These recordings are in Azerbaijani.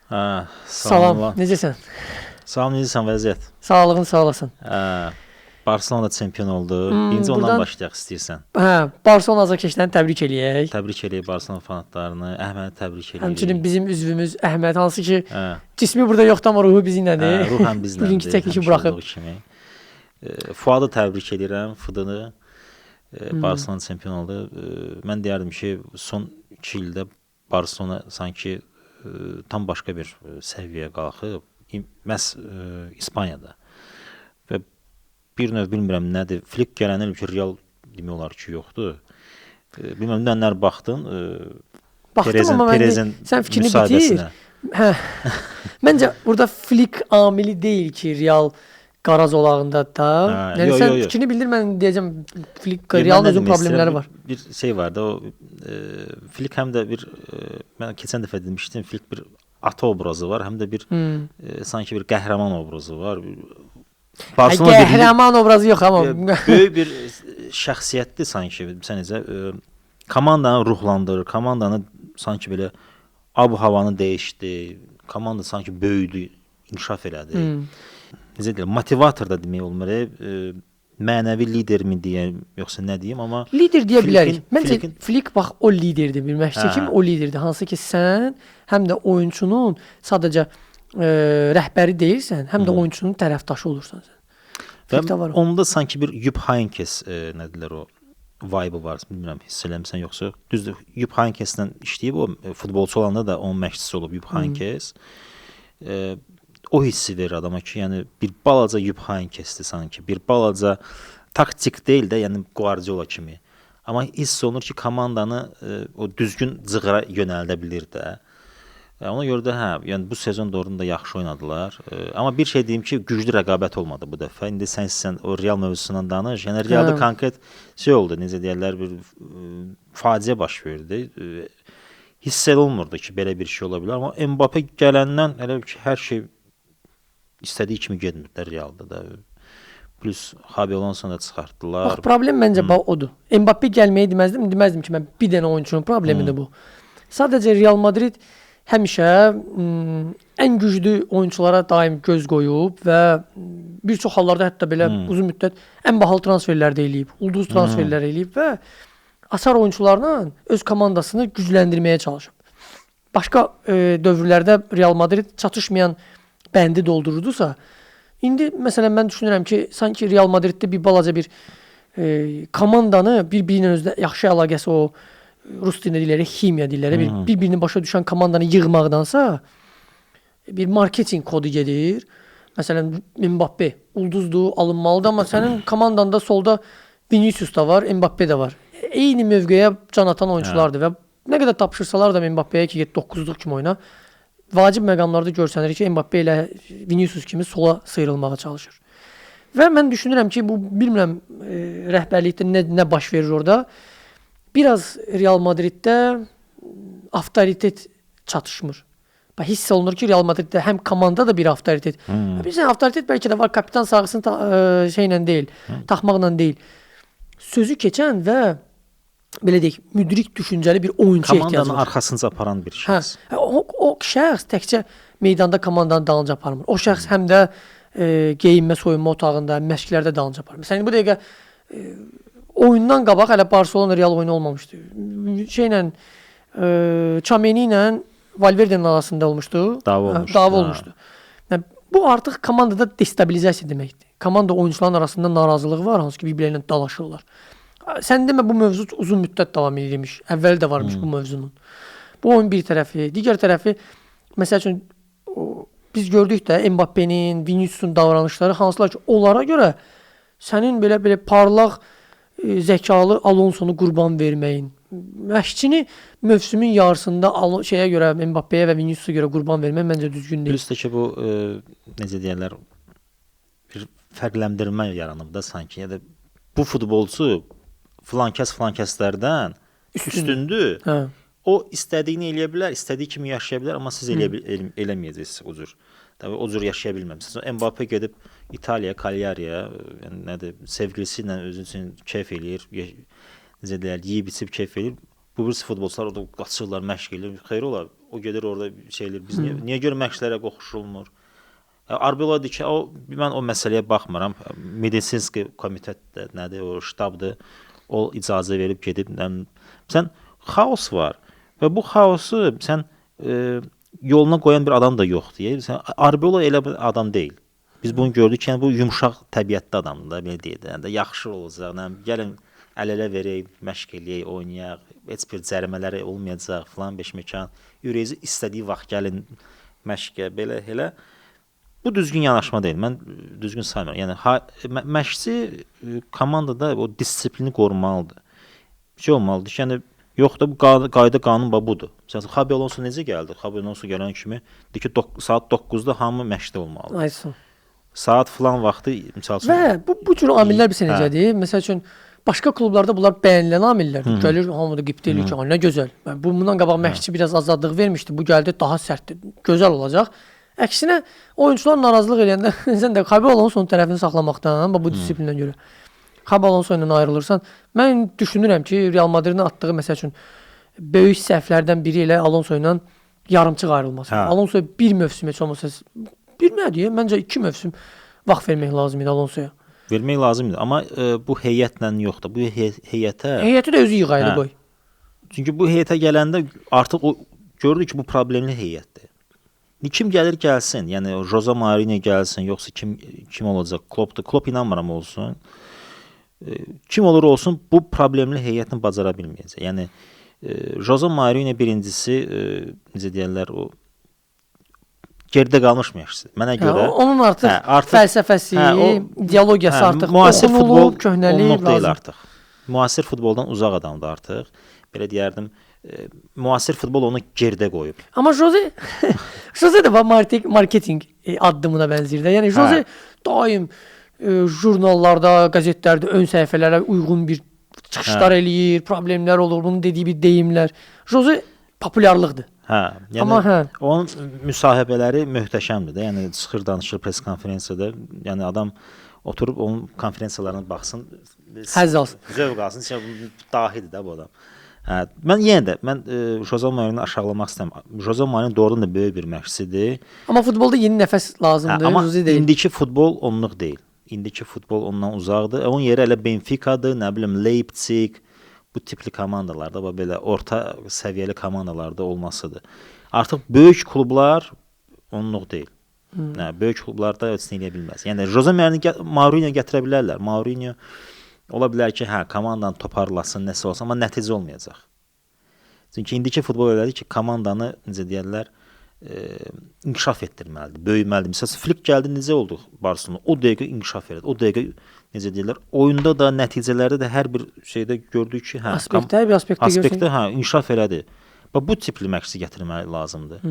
Hə, Salam, salamlar. necəsən? Salam, necəsən vəziyyət? Sağlığın sağ olasın. Barcelona çempion oldu. Birinci ondan Buradan başlayaq istəyirsən. Barcelona azarkeşlərini təbrik eləyək. Təbrik eləyək Barcelona fanatlarını. Əhmədi təbrik Həmçinin eləyirik. bizim üzvümüz Əhməd, hansı ki Hə, cismi burada yoxdur amma ruhu bizimlədir. ruhən bizləndir. Bugünkü çəkilişi həmişə buraxıb. olduğu kimi. Fuadı təbrik edirəm, Fıdını. Barcelona çempion oldu. Mən deyərdim ki, son 2 ildə Barcelona sanki tam başqa bir səviyyəyə qalxıb. Məhz İspaniyada. Və bir növ bilmirəm nədir. Flick gələndən ki, Real demək olar ki, yoxdur. Bilmirəm nələr baxdın. Baxdım amma Perezin sən fikrini bitir. müsaadəsinə. Hə. Məncə burada Flick amili deyil ki, Real qara zolağında da. Yəni sən fikrini bildir, mən deyəcəm Flick Real'ın özünün problemləri var. Bir şey var da o Flick həm də bir mən keçən dəfə demişdim, Flick bir ata obrazı var, həm də bir sanki bir qəhrəman obrazı var. Barcelona qəhrəman obrazı yox amma böyük bir şəxsiyyətdir sanki. Sən necə komandanı ruhlandırır, komandanı sanki belə ab-havanı dəyişdi. Komanda sanki böyüdü, inkişaf elədi. Necə deyirəm, motivator da demək olmur. Mənəvi lider mi deyəm, yoxsa nə deyim, amma lider deyə bilərik. Məncə Flick bax o liderdir, bir məşqçi kimi o liderdir. Hansı ki sən həm də oyunçunun sadəcə rəhbəri deyilsən, həm də oyunçunun tərəfdaşı olursan sən. Və onda sanki bir Jupp Heynckes nə deyirlər o vibe var, bilmirəm hiss eləmirsən yoxsa. Düzdür, Jupp Heynckeslə işləyib, o futbolçu olanda da onun məşqçisi olub Jupp Heynckes. O hissi verir adama ki, yəni bir balaca Jupp Heynckesdir sanki, bir balaca taktik deyil də, yəni Guardiola kimi. Amma hiss olunur ki, komandanı o düzgün cığıra yönəldə bilir də. Ona görə də yəni bu sezon doğrudan da yaxşı oynadılar. Amma bir şey deyim ki, güclü rəqabət olmadı bu dəfə. İndi sən o Real mövzusundan danış. Yəni Realda konkret şey oldu, necə deyirlər, bir faciə baş verdi. Hiss olunmurdu ki, belə bir şey ola bilər. Amma Mbappé gələndən elə ki, hər şey istədiyi kimi getmirdi Realda da. Plus Xabi Alonso da çıxartdılar. Bax, problem məncə odur. Mbappé gəlməyi deməzdim ki, mən bir dənə oyunçunun problemidir bu. Sadəcə Real Madrid həmişə ən güclü oyunçulara daim göz qoyub və bir çox hallarda hətta belə uzun müddət ən bahalı transferlər də eləyib, ulduz transferlər eləyib və asar oyunçularla öz komandasını gücləndirməyə çalışıb. Başqa dövrlərdə Real Madrid çatışmayan bəndi doldururdusa, indi məsələn mən düşünürəm ki, sanki Real Madriddə bir balaca bir komandanı bir-birinin özdə yaxşı əlaqəsi, o rus dilində deyirlər, ximiya deyirlər, bir-birini başa düşən komandanı yığmaqdansa bir marketinq kodu gedir. Məsələn, Mbappé ulduzdur, alınmalıdır, amma sənin komandanda solda Vinicius da var, Mbappé də var. Eyni mövqeyə can atan oyunçulardır və nə qədər tapşırsalar da Mbappéyə ki, 9-luq kimi oyna, vacib məqamlarda görsənir ki, Mbappé ilə Vinicius kimi sola sıyrılmağa çalışır. Və mən düşünürəm ki, bu bilmirəm rəhbərlikdə nə baş verir orada. Biraz Real Madriddə avtoritet çatışmır. Hiss olunur ki, Real Madriddə həm komanda da bir avtoritet. Bilirsən, avtoritet bəlkə də var, kapitan sarğısını şeylə deyil, taxmaqla deyil. Sözü keçən və belə deyək, müdrik düşüncəli bir oyunçuya ehtiyac var. Komandanın arxasınca aparan bir şəxs. O şəxs təkcə meydanda komandanın dalınca aparmır. O şəxs həm də geyinmə, soyunma otağında, məşqlərdə dalınca aparmır. Məsələn, bu dəqiqə oyundan qabaq hələ Barcelona Real oyunu olmamışdı. Tchouaméni ilə Valverde'nin arasında olmuşdu. Dava olmuşdu. Yəni, bu artıq komandada destabilizasiya deməkdir. Komanda oyunçuların arasında narazılıq var, hansı ki bir-birlərinə dalaşırlar. Sən demə, bu mövzu uzun müddət davam edirmiş. Əvvəl də varmış bu mövzunun. Bu oyun bir tərəfi. Digər tərəfi, məsəl üçün, biz gördük də Mbappé'nin, Vinicius'un davranışları hansılar ki, onlara görə sənin belə parlaq, zəkalı Alonsonu qurban verməyin, məşqçini mövsümün yarısında şeyə görə, Mbappé'yə və Vinicius'a görə qurban vermək məncə düzgün deyil. Plus da ki, bu necə deyərlər, bir fərqləndirmə yaranıb da sanki. Yəni bu futbolçu filankəslərdən üstündür. O istədiyini eləyə bilər, istədiyi kimi yaşaya bilər, amma siz eləməyəcəksiniz o cür. Təbii o cür yaşaya bilməmisiniz. Mbappé gedib İtaliya, Cagliari'yə, yəni nədir, sevgilisi ilə özü üçün keyf eləyir, necə deyirlər, yeyib içib keyf eləyir. Bu birisi futbolçular orada qaçırlar, məşq eləyir. Xeyr olar. o gedir orada şeylər biz niyə görə məşqlərə qoşulmur? Arbeloa deyir ki, mən o məsələyə baxmıram. Medisinski komitətdə nədir, o ştabdır. O icazə verib gedib. Sən xaos var və bu xaosu sən yoluna qoyan bir adam da yoxdur. Sən Arbeloa elə bir adam deyil. Biz bunu gördük ki, bu yumşaq təbiətli adamdır da, belə deyək də. Yəni yaxşı olacaq. Gəlin əl-ələ verək, məşq eləyək, oynayaq. Heç bir cərimələri olmayacaq filan beşməkan. Ürəyiniz istədiyi vaxt gəlin məşqə belə elə. Bu düzgün yanaşma deyil. Mən düzgün saymıram. Yəni məşqçi komandada o disiplini qorumalıdır. Şey olmalıdır ki, yəni yox da bu qayda qanun budur. Məsələn, Xabi Alonso necə gəldi? Xabi Alonso gələn kimi deyir ki, saat 9-da hamı məşqdə olmalıdır. Aysun. Saat filan vaxtı misal üçün. Və bu cür amillər bir necədir? Məsəl üçün başqa klublarda bunlar bəyənilən amillərdir. Gəlir hamı da qibtə eləyir ki, nə gözəl. Bundan qabaq məşqçi biraz azadlıq vermişdi. Bu gəldi daha sərtdir. Gözəl olacaq. Əksinə oyunçular narazılıq eləyəndə sən də Xabi Alonsonun tərəfini saxlamaqdan, bu disiplindən görə Xabi Alonso ilə ayrılırsan, mən düşünürəm ki, Real Madridin atdığı məsəl üçün böyük səhvlərdən biri ilə Alonso ilə yarımçıq ayrılması. Alonso bir mövsüm heç olmasa bilmədi, məncə 2 mövsüm vaxt vermək lazım idi Alonsoya. Vermək lazım idi, amma bu heyətlə yox da, bu heyəti də özü yığaydı qoy. Çünki bu heyətə gələndə artıq o gördü ki, bu problemli heyətdir. Kim gəlir gəlsin, yəni Jose Mourinho gəlsin, yoxsa kim olacaq? Klopp inanmıram olsun. Kim olur olsun, bu problemli heyətini bacara bilməyəcək. Yəni Jose Mourinho birincisi necə deyirlər, o geridə qalmış məşqçidir. Mənə görə onun artıq fəlsəfəsi, ideologiyası artıq müasir futbol köhnəliyib deyil artıq. Müasir futboldan uzaq adamdır artıq. Belə deyərdim, müasir futbol onu geridə qoyub. Amma Jose də marketing addımına bənzəyir də. Yəni Jose daim jurnallarda, qəzetlərdə ön səhifələrə uyğun bir çıxışlar eləyir, problemlər olur, bunun dediyi bir deyimlər. Jose populyarlıqdır. Yəni onun müsahibələri möhtəşəmdir də. Yəni çıxır, danışır press konferansiyada. Yəni adam oturub onun konferensiyalarına baxsın, həzz alsın. Zövq alsın. Dahidir də bu adam. Mən yenə də Jose Mourinho aşağılamaq istəmirəm. Jose Mourinho doğrudan da böyük bir məşqçidir. Amma futbolda yeni nəfəs lazımdır. Amma indiki futbol onluq deyil. İndiki futbol ondan uzaqdır. Onun yeri elə Benfica'dır, nə bilim Leipzig, bu tipli komandalarda, belə orta səviyyəli komandalarda olmasıdır. Artıq böyük klublar onluq deyil. Böyük klublarda heç nə edə bilməz. Yəni Jose Mourinho gətirə bilərlər. Mourinho ola bilər ki, komandanı toparlasın, nəsə olsun, amma nəticə olmayacaq. Çünki indiki futbol elədir ki, komandanı necə deyirlər, inkişaf etdirməlidir, böyüməlidir. Məsələn, Flick gəldi, necə oldu Barcelona? O dəqiqə inkişaf elədi. O dəqiqə necə deyirlər, oyunda da, nəticələrdə də hər bir şeydə gördük ki, aspektdə inkişaf elədi. Bu tipli məşqçi gətirməli lazımdır.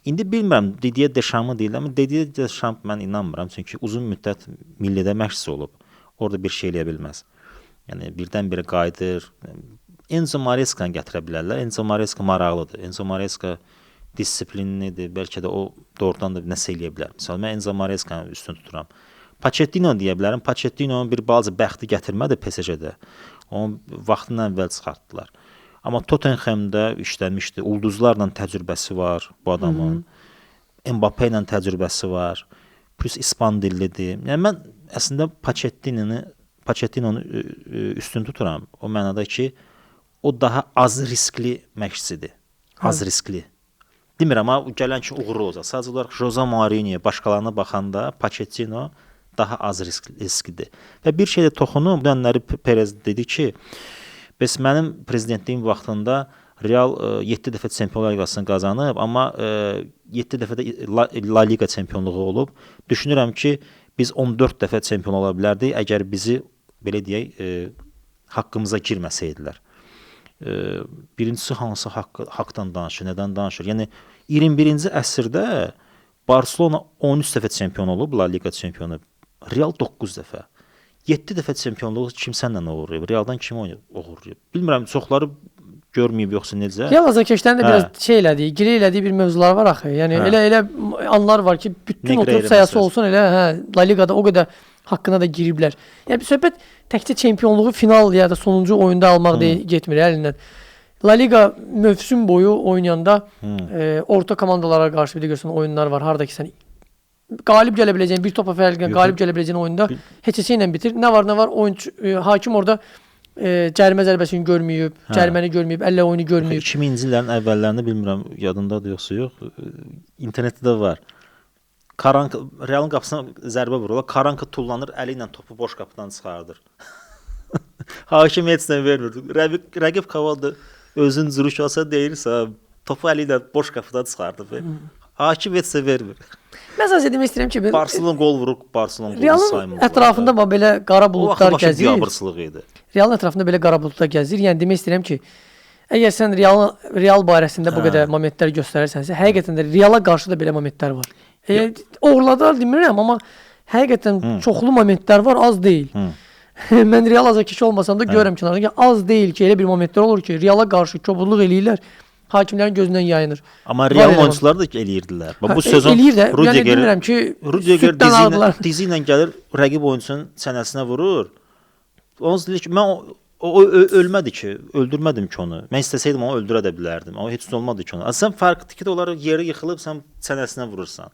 İndi bilmirəm, Didier Deschamps deyil, amma Didier Deschamps mən inanmıram, çünki uzun müddət millidə məşqçi olub. Orada bir şey eləyə bilməz. Yəni birdən-birə qayıdır. Enzo Marescanı gətirə bilərlər. Enzo Maresca maraqlıdır. Enzo Maresca disiplinlidir. Bəlkə də o doğrudan da nəsə eləyə bilər. Məsələn, mən Enzo Marescanı üstün tuturam. Pochettino deyə bilərəm. Pochettinonun bir balaca bəxti gətirmədi PSG-də. Onu vaxtından əvvəl çıxartdılar. Amma Tottenhamdə işləmişdi. Ulduzlarla təcrübəsi var bu adamın. Mbappé ilə təcrübəsi var. Plus İspan dillidir. Yəni mən əslində Pochettinonu üstün tuturam. O mənada ki, o daha az riskli məşqçidir. Az riskli. Demirəm, amma gələn ki, uğurlu olacaq. Sadəcə olaraq Jose Mourinho başqalarına baxanda Pochettino daha az risklidir. Və bir şeydə toxunum, bu dönləri Perez dedi ki, bəs mənim prezidentliyim vaxtında Real 7 dəfə Çempionlar Liqasını qazanıb, amma 7 dəfə də La Liga çempionluğu olub. Düşünürəm ki, biz 14 dəfə çempion ola bilərdik, əgər bizi, belə deyək, haqqımıza girməsəydilər. Birincisi hansı haqdan danışır, nədən danışır? Yəni 21-ci əsrdə Barcelona 13 dəfə çempion olub, La Liga çempionu. Real 9 dəfə. 7 dəfə çempionluğu kim səndən uğurlayıb? Realdan kim uğurlayıb? Bilmirəm, çoxları görməyib yoxsa necə? Real azarkeşlərin də biraz şey elədiyi, giri elədiyi bir mövzular var axı. Yəni elə anlar var ki, bütün oturub sayası olsun elə, La Ligada o qədər haqqına da giriblər. Yəni söhbət təkcə çempionluğu final ya da sonuncu oyunda almaq deyil, getmir əlindən. La Liga mövsüm boyu oynayanda orta komandalara qarşı bir də görsən oyunlar var. Harda ki sən qalib gələ biləcəyin, bir topa fərqlə qalib gələ biləcəyin oyunda heç-heçə ilə bitir. Nə var oyunçu hakim orada cərimə zərbəsini görməyib, cəriməni görməyib, əllə oyunu görməyib. 2000-ci illərin əvvəllərində bilmirəm yadındadır yoxsa yox. İnternetdə də var. Karanka Realın qapısına zərbə vururlar. Karanka tullanır, əli ilə topu boş qapıdan çıxardır. Hakim heç nə vermir. Rəqib komanda özün zürüş olsa deyirsə, topu əli ilə boş qapıdan çıxardır. Hakim heç nə vermir. Mən sadəcə demək istəyirəm ki, Barcelona gol vurur, Barcelona gol saymır. Realın ətrafında belə qara buludlar gəzir. Biabırsılıq idi. Realın ətrafında belə qara buludlar gəzir. Yəni demək istəyirəm ki, əgər sən Real barəsində bu qədər momentlər göstərirsənsə, həqiqətən də Reala qarşı da belə momentlər var. Oğurladılar demirəm, amma həqiqətən çoxlu momentlər var, az deyil. Mən Real azarkeşi olmasam da görürəm ki, az deyil ki, elə bir momentlər olur ki, Reala qarşı kobudluq eləyirlər. Hakimlərin gözündən yayınır. Amma Real oyunçular da eləyirdilər. Bu sezon Rudiger dizi ilə gəlir, rəqib oyunçunun çənəsinə vurur. Onun deyir ki, mən o ölmədi ki, öldürmədim ki onu. Mən istəsəydim onu öldürə də bilərdim. Amma heç olmadı ki onu. Sən fərqli ki, onları yeri yıxılıb sən çənəsinə vurursan.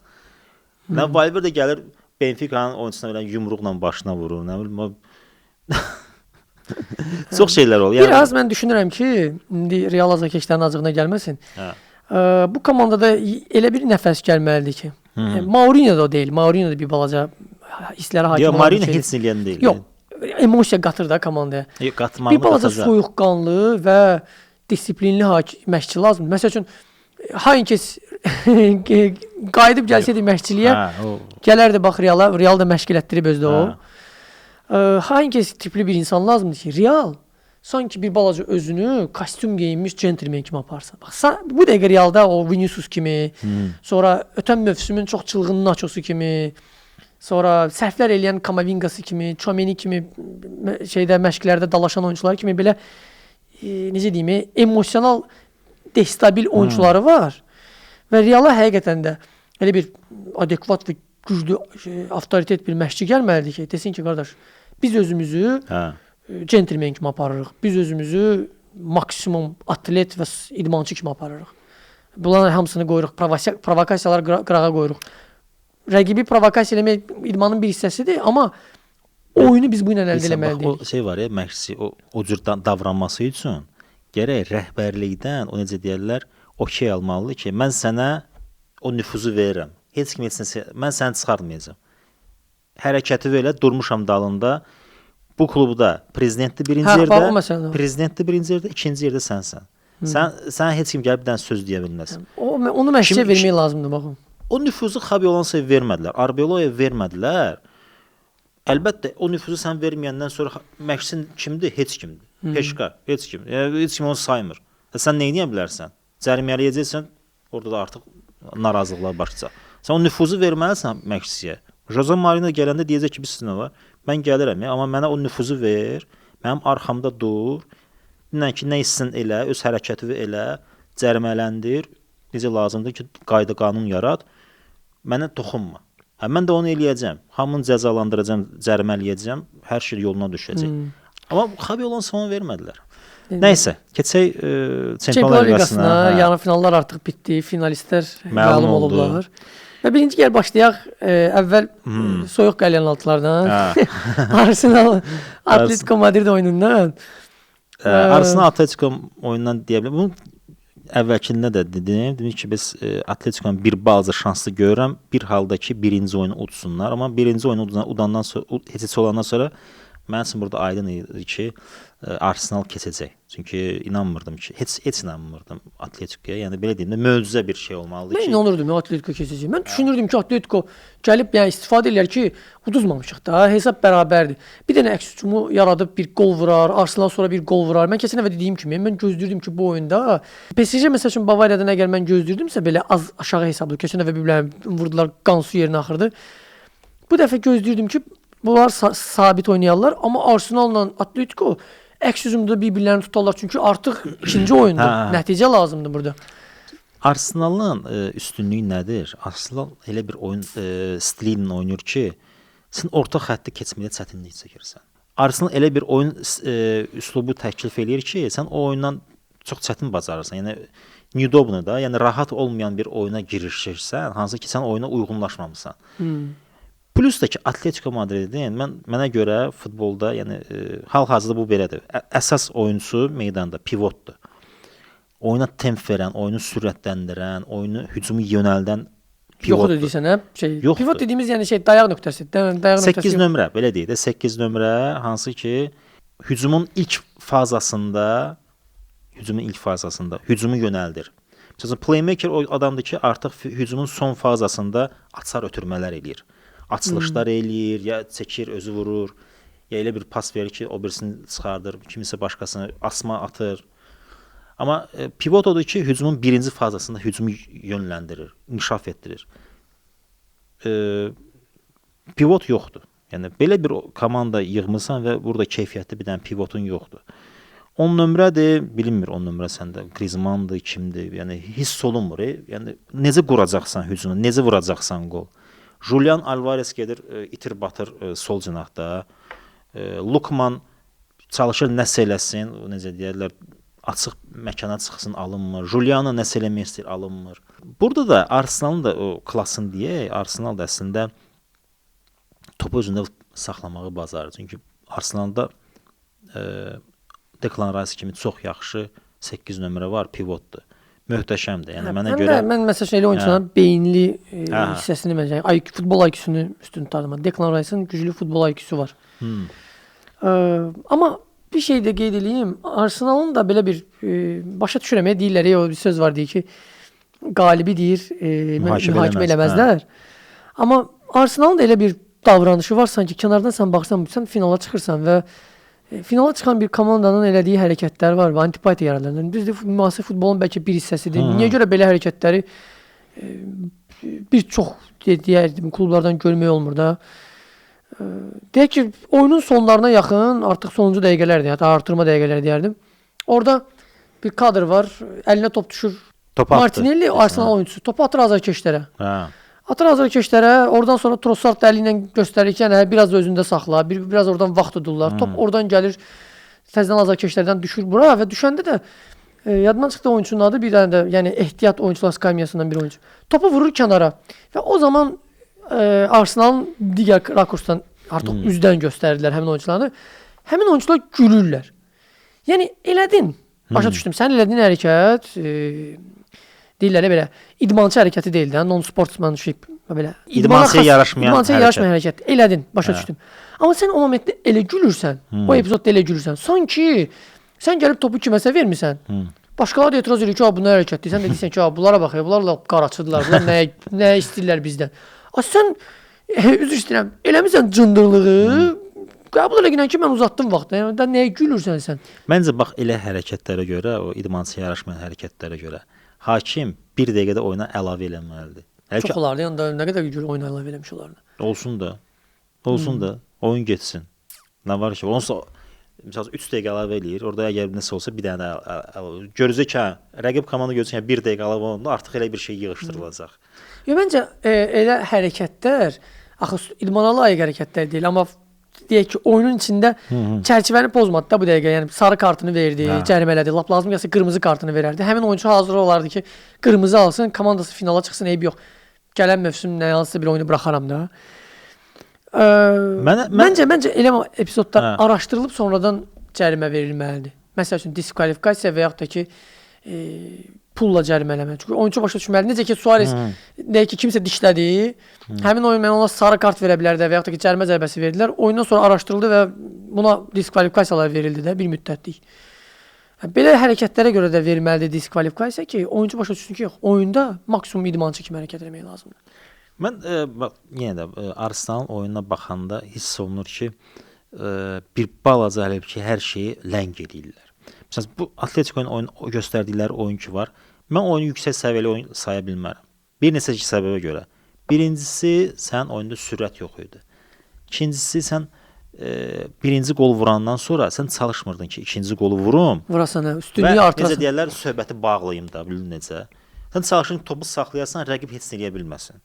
Nə Valverde gəlir Benfica'nın oyunçusuna belə yumruqla başına vurur, nə bilim. Çox şeylər olur. Biraz mən düşünürəm ki, indi Real azarkeşlərin acığına gəlməsin. Bu komandada elə bir nəfəs gəlməlidir ki. Mourinho da o deyil. Mourinho da bir balaca hisslərə hakim olan. Yox, Mourinho heç eləyən deyil. Yox, emosiya qatır da komandaya. Yox, qatmağını bir balaca soyuqqanlı və disiplinli məşqçi lazımdır. Məsəl üçün Heinkes qayıdıb gəlsəydi məşqçiliyə, gələrdi bax Reala, Real da məşq elətdirib özdə o. Heinkes tipli bir insan lazımdır ki, Real sanki bir balaca özünü kostyum geyinmiş centilmen kimi aparsa. Bax, bu dəqiqə Realda o Vinicius kimi, sonra ötən mövsümün çox çılğın Nachosu kimi, sonra səhvlər eləyən Kamavingası kimi, Tchouaméni kimi şeydə məşqlərdə dalaşan oyunçular kimi belə necə deyim, emosional destabil oyunçuları var. Və Reala həqiqətən də elə bir adekvat və güclü avtoritet bir məşqçi gəlməlidir ki, desin ki, qardaş, biz özümüzü centilmen kimi aparırıq. Biz özümüzü maksimum atlet və idmançı kimi aparırıq. Bunların hamısını qoyuruq, provokasiyalar qırağa qoyuruq. Rəqibi provokasiya eləmək idmanın bir hissəsidir, amma oyunu biz bu ilə əldə eləməliyik. O şey var ya, məşqçi o cür davranması üçün gərək rəhbərlikdən, o necə deyirlər, okey almalıdır ki, mən sənə o nüfuzu verirəm. Heç kim etsin, mən səni çıxartmayacağam. Hərəkəti belə durmuşam dalında. Bu klubda prezidentli birinci yerdə, prezidentli birinci yerdə, ikinci yerdə sənsən. Sən heç kim gəlib bir dənə söz deyə bilməz. Onu məşqçiyə vermək lazımdır, baxın. O nüfuzu Xabi Alonso'ya vermədilər, Arbelo'ya vermədilər. Əlbəttə, o nüfuzu sən verməyəndən sonra məşqçin kimdir? Heç kimdir. Peşka, heç kim. Heç kim onu saymır. Sən nə edə bilərsən? Cərimələyəcəksən, orada da artıq narazılıqlar başlayacaq. Sən o nüfuzu verməlisən məşqçiyə. Jose Mourinho gələndə deyəcək ki, biz nə var? Mən gəlirəm, amma mənə o nüfuzu ver, mənim arxamda dur. Dinlə ki, nə istəsən elə, öz hərəkətini elə, cərimələndir. Necə lazımdır ki, qayda qanun yarat. Mənə toxunma. Mən də onu eləyəcəm. Hamını cəzalandıracağam, cərimələyəcəm. Hər şey yoluna düşəcək. Amma Xabi Alonso onu vermədilər. Nəysə, keçək Çempionlar Liqasına. Yarı finallar artıq bitdi. Finalistlər məlum olublar. Və birinci gəl başlayaq. Əvvəl soyuq qəlyanaltılardan. Arsenal Atletico Madrid oyunundan. Arsenal Atletico oyunundan deyə bilərəm. Bunu əvvəlkində də dedim. Dedim ki, biz Atletico'nun bir balaca şanslı görürəm. Bir halda ki, birinci oyunu udsunlar. Amma birinci oyunu udandan sonra, heç olandan sonra mən üçün burada aydın idi ki, Arsenal keçəcək. Çünki inanmırdım ki, heç inanmırdım Atletico'ya. Yəni belə deyim də möcüzə bir şey olmalıdır ki. Mən inanırdım Atletico keçəcək. Mən düşünürdüm ki, Atletico gəlib istifadə edər ki, uduzmamışıq da, hesab bərabərdir. Bir dənə əks hücumu yaradıb bir gol vurar, Arsenal sonra bir gol vurar. Mən keçən dəfə dediyim kimi, mən gözləyirdim ki, bu oyunda PSG məsəl üçün Bavariyadan əgər mən gözləyirdimsə belə az aşağı hesablı. Keçən dəfə vurdular, qansu yerinə axırdı. Bu dəfə gözləyirdim ki, bunlar sabit oynayarlar, amma Arsenal'la Atletico əks hücumda bir-birlərini tutarlar. Çünki artıq ikinci oyundur. Nəticə lazımdır burada. Arsenal'ın üstünlüyü nədir? Arsenal elə bir oyun stili ilə oynayır ki, sən orta xətti keçməyə çətinlik çəkirsən. Arsenal elə bir oyun üslubu təklif eləyir ki, sən o oyundan çox çətin bacarırsan. Yəni neudobno da, yəni rahat olmayan bir oyuna girişirsən, hansı ki sən oyuna uyğunlaşmamısan. Plus da ki Atletico Madridin mənə görə futbolda, yəni hal-hazırda bu belədir. Əsas oyunçusu meydanda pivotdur. Oyuna temp verən, oyunu sürətləndirən, oyunu hücumu yönəldən Yoxdur pivotdur. deyirsən, hə? Yoxdur. Pivot dediyimiz yəni dayaq nöqtəsi. Dayaq 8 nömrə, belə deyək də, 8 nömrə hansı ki hücumun ilk fazasında hücumu yönəldir. Məsələn, playmaker o adamdır ki, artıq hücumun son fazasında açar ötürmələr eləyir. Açılışlar eləyir, ya çəkir, özü vurur, ya elə bir pas verir ki, o birisini çıxardır, kimisə başqasını asma atır. Amma pivot odur ki, hücumun birinci fazasında hücumu yönləndirir, inkişaf etdirir. Pivot yoxdur. Yəni belə bir komanda yığmısan və burada keyfiyyətli bir dənə pivotun yoxdur. 10 nömrədir, bilinmir 10 nömrə səndə Griezmanndır, kimdir? Yəni hiss olunmur. Yəni necə quracaqsan hücumu, necə vuracaqsan qol? Julian Alvarez gedir, itir batır sol cinahda. Lukman çalışır nəsə eləsin, necə deyirlər, açıq məkana çıxsın, alınmır. Juliano nəsə eləmək istəyir, alınmır. Burada da Arsenalın da o klasını deyək, Arsenal da əslində topu özündə saxlamağı bacarır. Çünki Arsenalda Declan Rice kimi çox yaxşı 8 nömrə var, pivotdur. Möhtəşəmdir. Yəni mənə görə mən məsələn elə oyunçuların beyinli hissəsini məncə futbol IQ-sunu üstün tutardım. Declan Rice'ın güclü futbol IQ-su var. Amma bir şey də qeyd edeyim. Arsenalın da belə bir başa düşürəm, deyirlər, o bir söz var deyir ki, qalibi deyir, mühakimə eləməzlər. Amma Arsenalın da elə bir davranışı var, sanki kənardan sən baxsan, sən finala çıxırsan və finala çıxan bir komandanın elədiyi hərəkətlər var və antipatiya yaradır. Düzdür, müasir futbolun bəlkə bir hissəsidir. Niyə görə belə hərəkətləri bir çox deyərdim klublardan görmək olmur da. Deyək ki, oyunun sonlarına yaxın, artıq sonuncu dəqiqələrdir, hətta artırma dəqiqələri deyərdim. Orada bir kadr var, əlinə top düşür. Martinelli, Arsenal oyuncusu, topu atır azarkeşlərə. Atır azarkeşlərə, oradan sonra Trossard əli ilə göstərir ki, biraz da özündə saxla, biraz oradan vaxt tudurlar. Top oradan gəlir, təzədən azarkeşlərdən düşür bura və düşəndə də yadımdan çıxdı oyunçunun adı, bir dənə də, yəni ehtiyat oyunçular skamyasından bir oyuncu. Topu vurur kənara və o zaman Arsenalın digər rakursdan artıq üzdən göstərdilər həmin oyuncularını. Həmin oyuncular gülürlər. Yəni elədin, başa düşdüm, sən elədiyin hərəkət deyirlər belə idmançı hərəkəti deyil də, non-sportsmanship belə. İdmançıya yaraşmayan hərəkət. Elədin, başa düşdüm. Amma sən o momentdə elə gülürsən, o epizodda elə gülürsən. Sanki sən gəlib topu kiməsə vermirsən. Başqaları da etiraz edir ki, bu nə hərəkətdir? Sən də deyirsən ki, bunlara bax, bunlarla qaraçıdılar, bunlar nə istəyirlər bizdən? Sən üzr istəyirəm, eləmirsən cındırlığı, qəbul elə ki, mən uzatdım vaxtı. Yəni nəyə gülürsən sən? Məncə bax elə hərəkətlərə görə, o idmançıya yaraşmayan hərəkətlərə görə hakim bir dəqiqədə oyuna əlavə eləməlidir. Çox olardı, yəni nə qədər oyuna əlavə eləmiş olardı. Olsun da, oyun getsin. Nə var ki, onsa məsələn 3 dəqiqə əlavə eləyir. Orada əgər nəsə olsa bir dənə əlavə. Görəcək ki, rəqib komanda görəcək ki, 1 dəqiqə əlavə olanda artıq elə bir şey yığışdırılacaq. Məncə elə hərəkətlər axı idmana layiq hərəkətlər deyil, amma deyək ki, oyunun içində çərçivəni pozmadı da bu dəqiqə. Yəni sarı kartını verdi, cərimələdi. Lap lazım gəlsə qırmızı kartını verərdi. Həmin oyunçu hazır olardı ki, qırmızı alsın, komandası finala çıxsın, eybi yox. Gələn mövsüm nə hansısa bir oyunu buraxaram da. Məncə elə epizodda araşdırılıb sonradan cərimə verilməlidir. Məsəl üçün diskvalifikasiya və yaxud da ki pulla cərimələmə. Çünki oyunçu başa düşməlidir. Necə ki Suarez deyək ki, kimsə dişlədi. Həmin oyun mən ona sarı kart verə bilərdi və yaxud da ki cərimə zərbəsi verdilər. Oyundan sonra araşdırıldı və buna diskvalifikasiyalar verildi də bir müddətlik. Belə hərəkətlərə görə də verilməlidir diskvalifikasiya ki, oyuncu başa düşsün ki, yox, oyunda maksimum idmançı kimi hərəkət etmək lazımdır. Mən yenə də Arsenalın oyununa baxanda hiss olunur ki, bir balaca hələ ki, hər şeyi ləng eləyirlər. Məsələn, bu Atletico'nun oyun göstərdikləri oyun ki var, mən oyunu yüksək səviyyəli oyun saya bilmərəm. Bir neçə səbəbə görə. Birincisi, sənin oyunda sürət yox idi. İkincisi, sən birinci qolu vurandan sonra sən çalışmırdın ki, ikinci qolu vurum. Vurasan, üstünlüyü artırasın. Necə deyərlər, söhbəti bağlayım da, bilin necə. Sən çalışın ki, topu saxlayasan, rəqib heç nə eləyə bilməsin.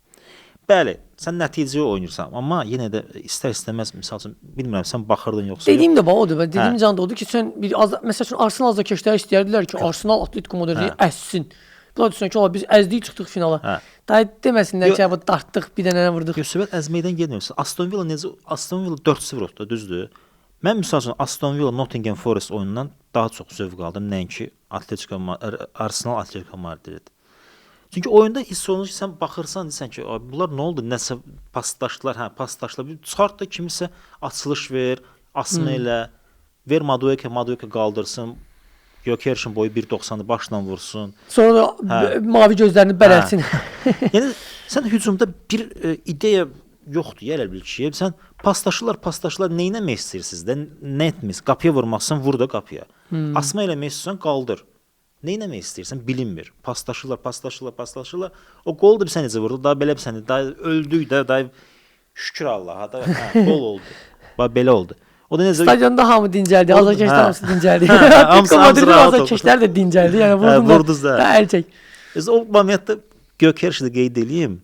bəli, sən nəticəyə oynayırsan, amma yenə də istər-istəməz məsəl üçün bilmirəm sən baxırdın yoxsa Dediyim də bax odur. Dediyim Hə. can da odur ki, sən bir məsəl üçün Arsenal azarkeşləri istəyirdilər ki, Arsenal Atletico Madrid əssin. Bunlar desən ki, biz əzdik çıxdıq finala. Hə. Daha deməsinlər ki, bu dartdıq, bir dənə vurduq. Söhbət əzməkdən getmir. Aston Villa necə Aston Villa 4-0 oldu, düzdür? Mən məsəl üçün Aston Villa Nottingham Forest oyunundan daha çox zövq aldım, nəinki Arsenal Atletico Madrid. Çünki oyunda hiss olunur ki, sən baxırsan, deyirsən ki, bunlar nə oldu? Nəsə paslaşdılar, paslaşdılar. Bir çıxart da kimisə açılış ver, asma elə, ver Madueke qaldırsın. Gökerşin boyu 1.90-ı başla vursun. Sonra da mavi gözlərini bərəlsin. Yəni sən hücumda bir ideya yoxdur, elə bil ki, sən paslaşırlar, nə etmək istəyirsiniz də, nə etmək? Qapıya vurmaqsan, vur da qapıya. Asma eləmək istəyirsən, qaldır. Nə etmək istəyirsən, bilinmir. Paslaşırlar. O qol da bir sən necə vurdu, daha belə bir sən, daha öldük də, daha şükür Allaha da, gol oldu. Bax belə oldu. O da necə Stadionda hamı dincəldi, azarkeşlər hamısı dincəldi. Hamısı Madrid rahat oldu. azarkeşlər də dincəldi. Yəni vurduz da. Əl çək. O momentdə Gökerşi də qeyd eləyim.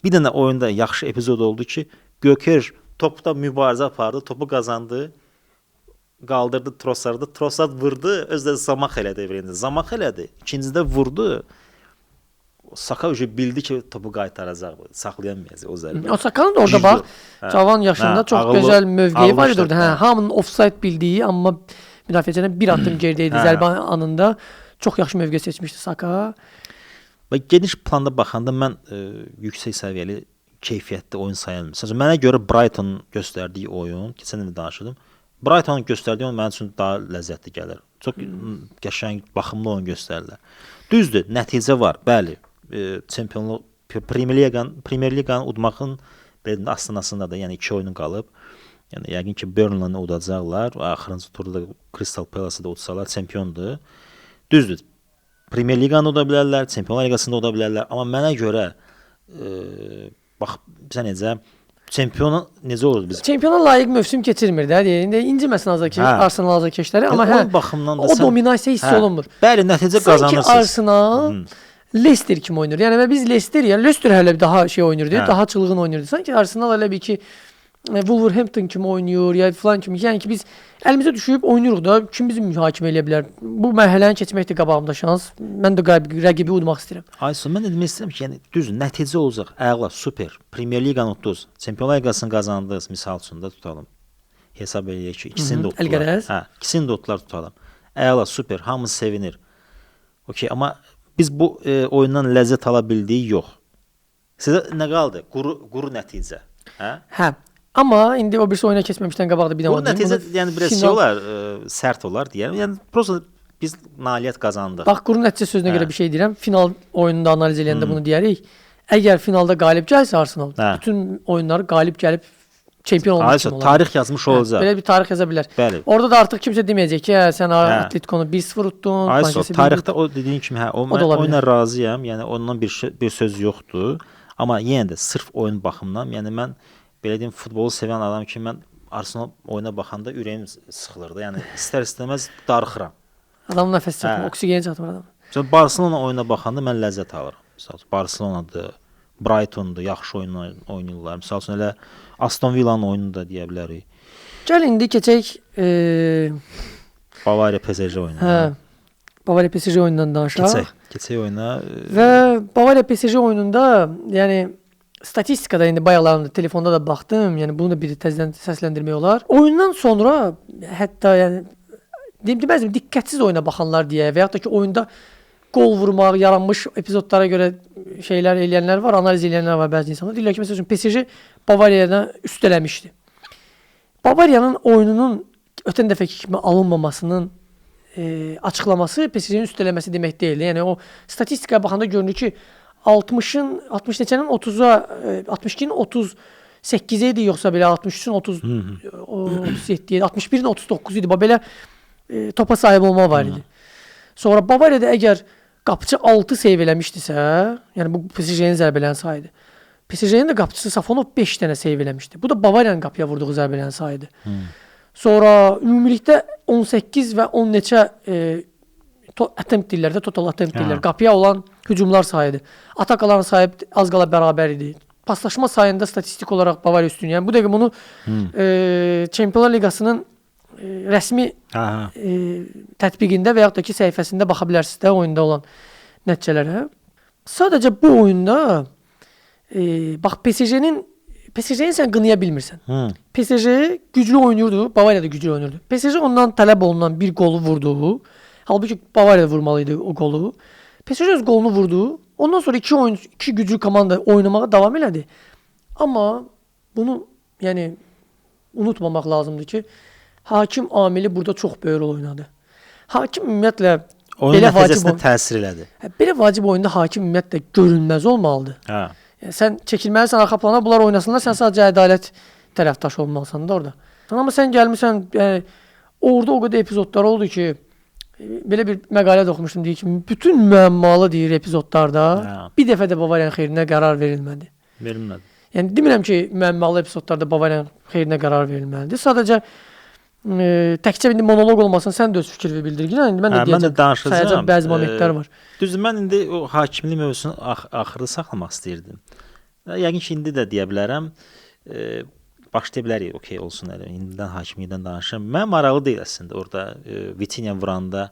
Bir dənə oyunda yaxşı epizod oldu ki, Gökerş topda mübarizə apardı, topu qazandı. Qaldırdı Trossardı. Trossard vurdu, özü də zamaq elədi evrendə. Zamaq elədi. İkincidə vurdu. Saka bildi ki, topu qaytaracaq, saxlayamayacaq o zərbəni. O Sakanın da orada bax, cavan yaşında çox gözəl mövqeyi var idi orada. Hamının ofsayt bildiyi, amma müdafiəçidən bir addım geridə idi zərbə anında. Çox yaxşı mövqe seçmişdi Saka. Və geniş planda baxanda mən yüksək səviyyəli keyfiyyətli oyun sayılmır. Məsələn, mənə görə Brighton göstərdiyi oyun, keçən il danışdım. Brightonun göstərdiyi oyun mənim üçün daha ləzzətli gəlir. Çox qəşəng, baxımlı oyun göstərirlər. Düzdür, nəticə var, bəli. Çempionluq Premier Liqanı udmağın belə astanasında da, yəni 2 oyunu qalıb. Yəni yəqin ki, Burnley-ni udacaqlar. Axırıncı turda Crystal Palace-ı da udsalar çempiondur. Düzdür. Premier Liqanı uda bilərlər, Çempionlar Liqasını da uda bilərlər, amma mənə görə bax bizə necə çempiona necə olur biz? Çempiona layiq mövsüm keçirmir də. İndi inciməsin Arsenal azarkeşləri, amma baxımdan da o dominasiya hiss olunmur. Bəli, nəticə qazanırsınız. Sanki Arsenal Leicester kimi oynayır. Yəni biz Leicester hələ daha şey oynayırdı, daha çılğın oynayırdı. Sanki Arsenal hələ bir ki Wolverhampton kimi oynayır, ya falan kimi. Yəni ki biz əlimizə düşüb oynayırıq da, kim bizi mühakimə edə bilər? Bu mərhələni keçməkdir qabağımda şans. Mən də rəqibi udmaq istəyirəm. Aysun, mən də demək istəyirəm ki, yəni düz nəticə olacaq. Əla, super. Premier Liqanı utdunuz. Çempionlar Liqasını qazandınız, misal üçün də tutalım. Hesab eləyək ki, ikisini də utdular. İkisini də utdular tutalım. Əla, super. Hamımız sevinir. Okay, amma biz bu oyundan ləzzət ala bildik yox. Sizə nə qaldı? Quru nəticə. Hə. Amma indi o birisi oyuna keçməmişdən qabaqda bir də oyun nəticə, yəni biraz şey olar, sərt olar deyərəm. Yəni prosta biz nailiyyət qazandıq. Bax, quru nəticə sözünə görə bir şey deyirəm. Final oyununda analiz edəndə bunu deyərik. Əgər finalda qalib gəlsə Arsenal, bütün oyunları qalib gəlib çempion olmaq üçün olar. Tarix yazmış olacaq. Belə bir tarix yaza bilər. Bəli. Orada da artıq kimsə deməyəcək ki, sən Atletico-nu 1-0 utdun. Tarixdə o dediyin kimi, mən oyuna razıyam. Yəni ondan bir söz yoxdur. Amma yenə də sırf oyun baxımından, yəni mən belə deyim, futbolu sevən adam ki, mən Arsenal oyuna baxanda ürəyim sıxılırdı. Yəni istər-istəməz darıxıram. Adamın nəfəsi çatmır, oksigeni çatmır adam. Sonra Barcelona oyuna baxanda mən ləzzət alıram. Məsələn, Barcelonadır, Brightondur, yaxşı oyun oynayırlar. Məsələn, elə Aston Villa'nın oyununu da deyə bilərik. Gəl indi keçək Bavariya PSG oyununa. Hə. Bavariya PSG oyunundan danışaq. Keçək oyuna. Və Bavariya PSG oyununda, yəni statistikada indi bayaqlarında telefonda da baxdım. Yəni bunu da bir təzədən səsləndirmək olar. Oyundan sonra hətta yəni deməzdim diqqətsiz oyuna baxanlar deyə və ya da ki oyunda qol vurmaq, yaranmış epizodlara görə şeylər eləyənlər var, analiz eləyənlər var bəzi insanlar. Deyirlər ki, məsələn PSG Bavariyadan üstələmişdi. Bavariyanın oyununun ötən dəfəki kimi alınmamasının açıqlaması PSG-nin üstələməsi demək deyil. Yəni o statistikaya baxanda görünür ki 60 neçənin 30-a 62-nin 38 idi yoxsa belə 63-ün 37 idi, 61-in 39 idi. Belə topa sahib olma var idi. Sonra Bavariyada əgər qapıçı 6 seyv eləmişdisə, yəni bu PSG-nin zərbələrin sayıdır. PSG-nin də qapıçısı Safonov 5 dənə seyv eləmişdi. Bu da Bavariyanın qapıya vurduğu zərbələrin sayıdır. Sonra ümumilikdə 18 və 10 neçə attempt deyirlər də, total attempt deyirlər. Qapıya olan hücumlar sayıdır. Atakaların sayı az qala bərabər idi. paslaşma sayında statistik olarak Bavariya üstün. Yəni bu dəqiqə bunu Çempionlar Liqasının rəsmi tətbiqində və yaxud da ki səhifəsində baxa bilərsiniz də oyunda olan nəticələrə. Sadəcə bu oyunda bax PSG-ni sən qınaya bilmirsən. PSG güclü oynayırdı, Bavariya da güclü oynayırdı. PSG ondan tələb olunan bir qolu vurdu. Halbuki Bavariya da vurmalıydı o qolu. PSG öz qolunu vurdu. Ondan sonra iki güclü komanda oynamağa davam elədi. Amma bunu yəni unutmamaq lazımdır ki, hakim amili burada çox böyük rol oynadı. Hakim ümumiyyətlə oyun nəticəsinə təsir elədi. Belə vacib oyunda hakim ümumiyyətlə görünməz olmalıdır. Hə. Yəni sən çəkilməlisən arxa plana, bunlar oynasınlar, sən sadəcə ədalət tərəfdaşı olmalısan da orada. Amma sən gəlmirsən, yəni orada o qədər epizodlar oldu ki, belə bir məqalə də oxumuşdum, deyir ki, bütün müəmmalı deyir epizodlarda bir dəfə də Bavariyanın xeyrinə qərar verilmədi. Verilmədi. Yəni demirəm ki, müəmmalı epizodlarda Bavariyanın xeyrinə qərar verilməlidir. Sadəcə təkcə indi monoloq olmasın, sən də öz fikrini bildir. Yəni mən də deyəcəm, sayacaq bəzi momentlər var. Düzdür, mən indi o hakimlik mövzusunu axırda saxlamaq istəyirdim. Yəqin ki, indi də deyə bilərəm. Başlaya bilərik, okey olsun, indidən hakimlikdən danışıram. Mən maraqlı deyil əslində orada Vitinha vuranda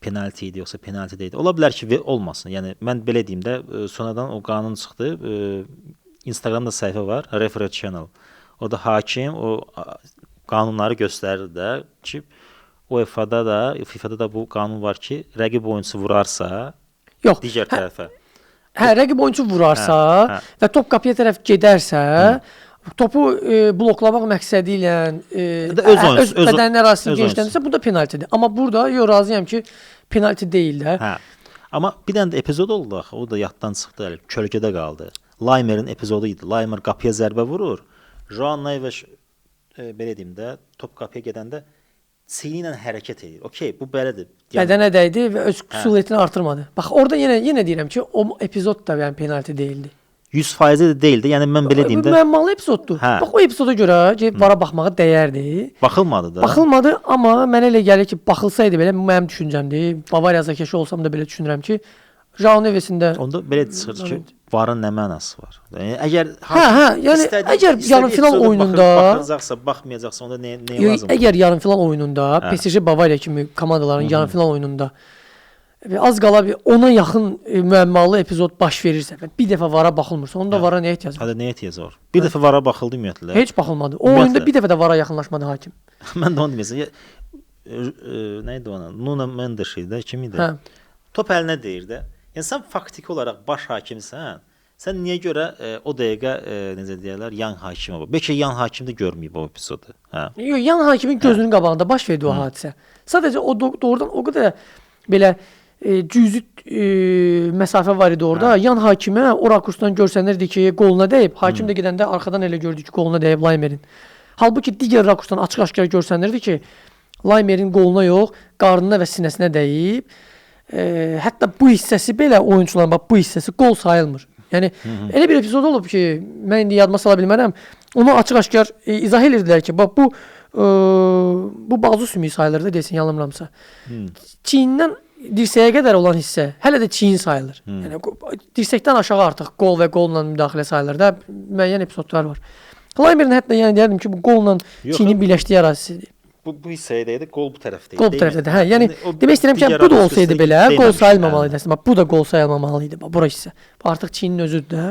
penalti idi, yoxsa penalti deyildi. Ola bilər ki, olmasın. Yəni mən belə deyim də, sonradan o qanun çıxdı. Instagramda səhifə var, Referee Channel. Orada hakim o qanunları göstərir də ki, UEFA-da da, FIFA-da da bu qanun var ki, rəqib oyunçu vurarsa, digər tərəfə. Hə, rəqib oyunçu vurarsa və top qapıya tərəf gedərsə, topu bloklamaq məqsədi ilə öz bədənin ərazisini genişləndirsə, bu da penaltidir. Amma burada razıyam ki, penalti deyil də. Hə. Amma bir dənə də epizod oldu axı, o da yaddan çıxdı, kölgədə qaldı. Laimerin epizodu idi. Laimer qapıya zərbə vurur. Joan Neves belə deyim də, top qapıya gedəndə çiyni ilə hərəkət edir. Okey, bu belədir. Bədənə dəydi və öz qüsuliyyətini artırmadı. Bax, orada yenə deyirəm ki, o epizod da yəni penalti deyildi. 100% də deyildi. Yəni mən belə deyim də. Bu müəmmalı epizoddur. Bax, o epizoda görə vara baxmağa dəyərdi. Baxılmadı da. Baxılmadı, amma mənə elə gəlir ki, baxılsaydı belə mənim düşüncəmdir. Bavariya azarkeşi olsam da belə düşünürəm ki, João Neves'in də onda belə çıxır ki, varın nə mənası var? Yəni əgər yəni əgər yarımfinal oyununda baxacaqsa, baxmayacaqsa onda nə lazımdır? Əgər yarımfinal oyununda PSG Bavariya kimi komandaların yarımfinal oyununda az qala ona yaxın müəmmalı epizod baş verirsə və bir dəfə vara baxılmırsa, onda vara nə ehtiyac var? Hələ nə ehtiyac var? Bir dəfə vara baxıldı ümumiyyətlə. Heç baxılmadı. O oyunda bir dəfə də vara yaxınlaşmadı hakim. Mən də onu deməyəcəm. Nə idi ona? Nuno Mendes idi, kim idi? Top əlinə deyir də. Yəni sən faktiki olaraq baş hakimsən. Sən niyə görə o dəqiqə necə deyirlər, yan hakim olub? Bəlkə yan hakim də görməyib o epizodu. Hə. Yox, yan hakimin gözünün qabağında baş verdi o hadisə. Sadəcə o doğrudan o qədər belə cüzi məsafə var idi orada. Yan hakimə o rakursdan görsənirdi ki, qoluna dəyib. Hakim də gedəndə arxadan elə gördü ki, qoluna dəyib Laimerin. Halbuki digər rakursdan açıq-aşkar görsənirdi ki, Laimerin qoluna yox, qarnına və sinəsinə dəyib. Hətta bu hissəsi belə oyunçuların bax bu hissəsi qol sayılmır. Yəni elə bir epizod olub ki, mən indi yadıma sala bilmərəm. Onu açıq-aşkar izah edirdilər ki, bax bu bazu sümüyü sayılır da desin yanılmıramsa. Çiynindən dirsəyə qədər olan hissə hələ də çiyin sayılır. Yəni dirsəkdən aşağı artıq qol və qolla müdaxilə sayılır da müəyyən epizodlar var. Laimerin hətta yəni deyərdim ki, bu qolla çiyinin birləşdiyi ərazisidir. Bu hissəyə də qol bu tərəfdə idi. Qol bu tərəfdədir. Hə, yəni demək istəyirəm ki, bu da olsaydı belə, qol sayılmamalı idi. Bax, bu da qol sayılmamalı idi. Bax, bura hissə. Artıq çiyinin özüdür də.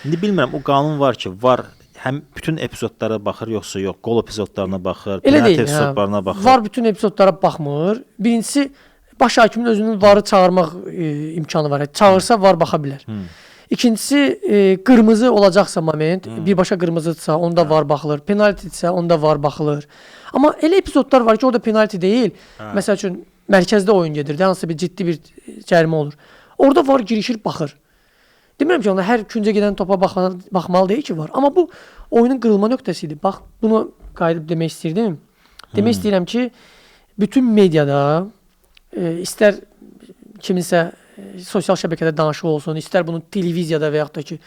İndi bilmirəm, o qanun var ki, var həm bütün epizodlara baxır, yoxsa yox, qol epizodlarına baxır, penalti epizodlarına baxır. Var bütün epizodlara baxmır. Birincisi baş hakimin özünün varı çağırmaq imkanı var. Çağırsa var baxa bilər. İkincisi qırmızı olacaqsa moment, birbaşa qırmızıdırsa onda var baxılır. Penaltidirsə onda var baxılır. Amma elə epizodlar var ki, orada penalti deyil. Məsəl üçün mərkəzdə oyun gedir, hansısa bir ciddi bir cərimə olur. Orada var girişir, baxır. Demirəm ki, onlar hər küncə gedən topa baxmalı deyil ki, var. Amma bu oyunun qırılma nöqtəsidir. Bax, bunu qayıdıb demək istəyirdim. Demək istəyirəm ki, bütün mediada istər kiminsə sosial şəbəkədə danışıq olsun, istər bunun televiziyada və yaxud da ki,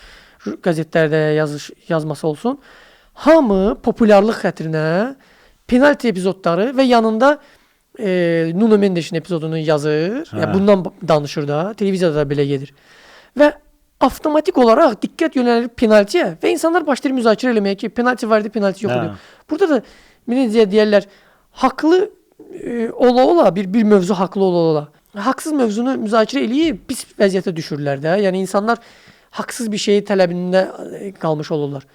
qəzetlərdə yazması olsun, hamı populyarlıq xətrinə penalti epizodları və yanında Nuno Mendesin epizodunu yazır. Yəni bundan danışır da, televiziyada da belə gedir. Və avtomatik olaraq diqqət yönəlir penaltiyə və insanlar başlayır müzakirə eləməyə ki, penalti var idi, penalti yox idi. Burada da necə deyirlər, haqlı ola bir mövzu haqlı ola. Haqsız mövzunu müzakirə eləyib pis vəziyyətə düşürlər də. Yəni insanlar haqsız bir şeyi tələbində qalmış olurlar.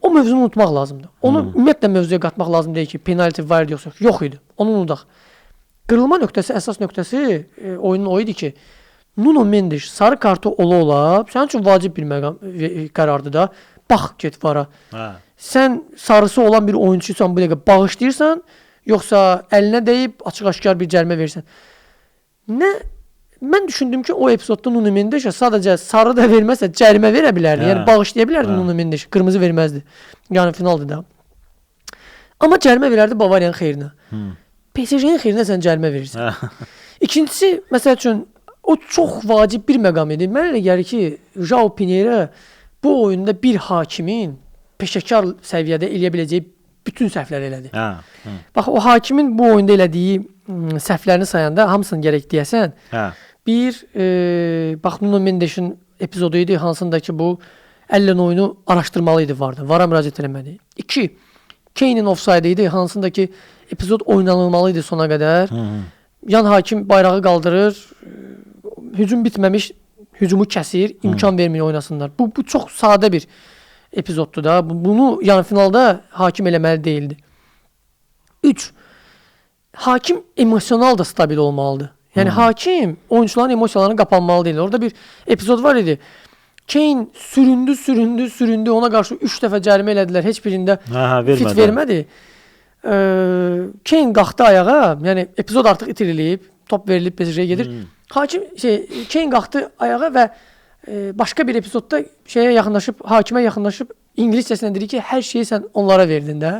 O mövzunu unutmaq lazımdır. Onu ümumiyyətlə mövzuya qatmaq lazım deyil ki, penalti var idi yoxsa yox idi. Onu unudaq. Qırılma nöqtəsi, əsas nöqtəsi oyunun o idi ki, Nuno Mendes sarı kartı ola, sənin üçün vacib bir qərardır da. Bax, get vara. Sən sarısı olan bir oyunçusan, bu dəqiqə bağışlayırsan, yoxsa əlinə deyib açıq-aşkar bir cərimə verirsən. Mən düşündüm ki, o epizodda Nuno Mendes sadəcə sarı da verməsə cərimə verə bilərdi. Yəni bağışlaya bilərdi Nuno Mendes, qırmızı verməzdi. Yəni finaldır da. Amma cərimə verərdi Bavariyanın xeyrinə. PSG-nin xeyrinə sən cərimə verirsən. İkincisi, məsəl üçün o çox vacib bir məqam idi. Mənə elə gəlir ki, João Pinheiro bu oyunda bir hakimin peşəkar səviyyədə eləyə biləcəyi bütün səhvləri elədi. Bax, o hakimin bu oyunda elədiyi səhvlərini sayanda hamısını gərək deyəsən. Bir, bax, Nuno Mendesin epizodu idi, hansındakı bu əllə oyunu araşdırmalı idi vardı. Vara müraciət eləmədi. 2, Kane'in offside idi, hansındakı epizod oynanılmalı idi sona qədər. Yan hakim bayrağı qaldırır, hücum bitməmiş, hücumu kəsir, imkan vermir oynasınlar. Bu çox sadə bir epizoddur da. Bunu yəni finalda hakim eləməli deyildi. 3, hakim emosional da stabil olmalıdır. Yəni hakim oyunçuların emosiyalarını qapanmalı deyil. Orada bir epizod var idi. Kane süründü. Ona qarşı 3 dəfə cərimə elədilər. Heç birində fit vermədi. Kane qalxdı ayağa. Yəni epizod artıq itirilib, top verilib PSG-yə gedir. Kane qalxdı ayağa və başqa bir epizodda hakimə yaxınlaşıb İngiliscəsində deyir ki, hər şeyi sən onlara verdin də.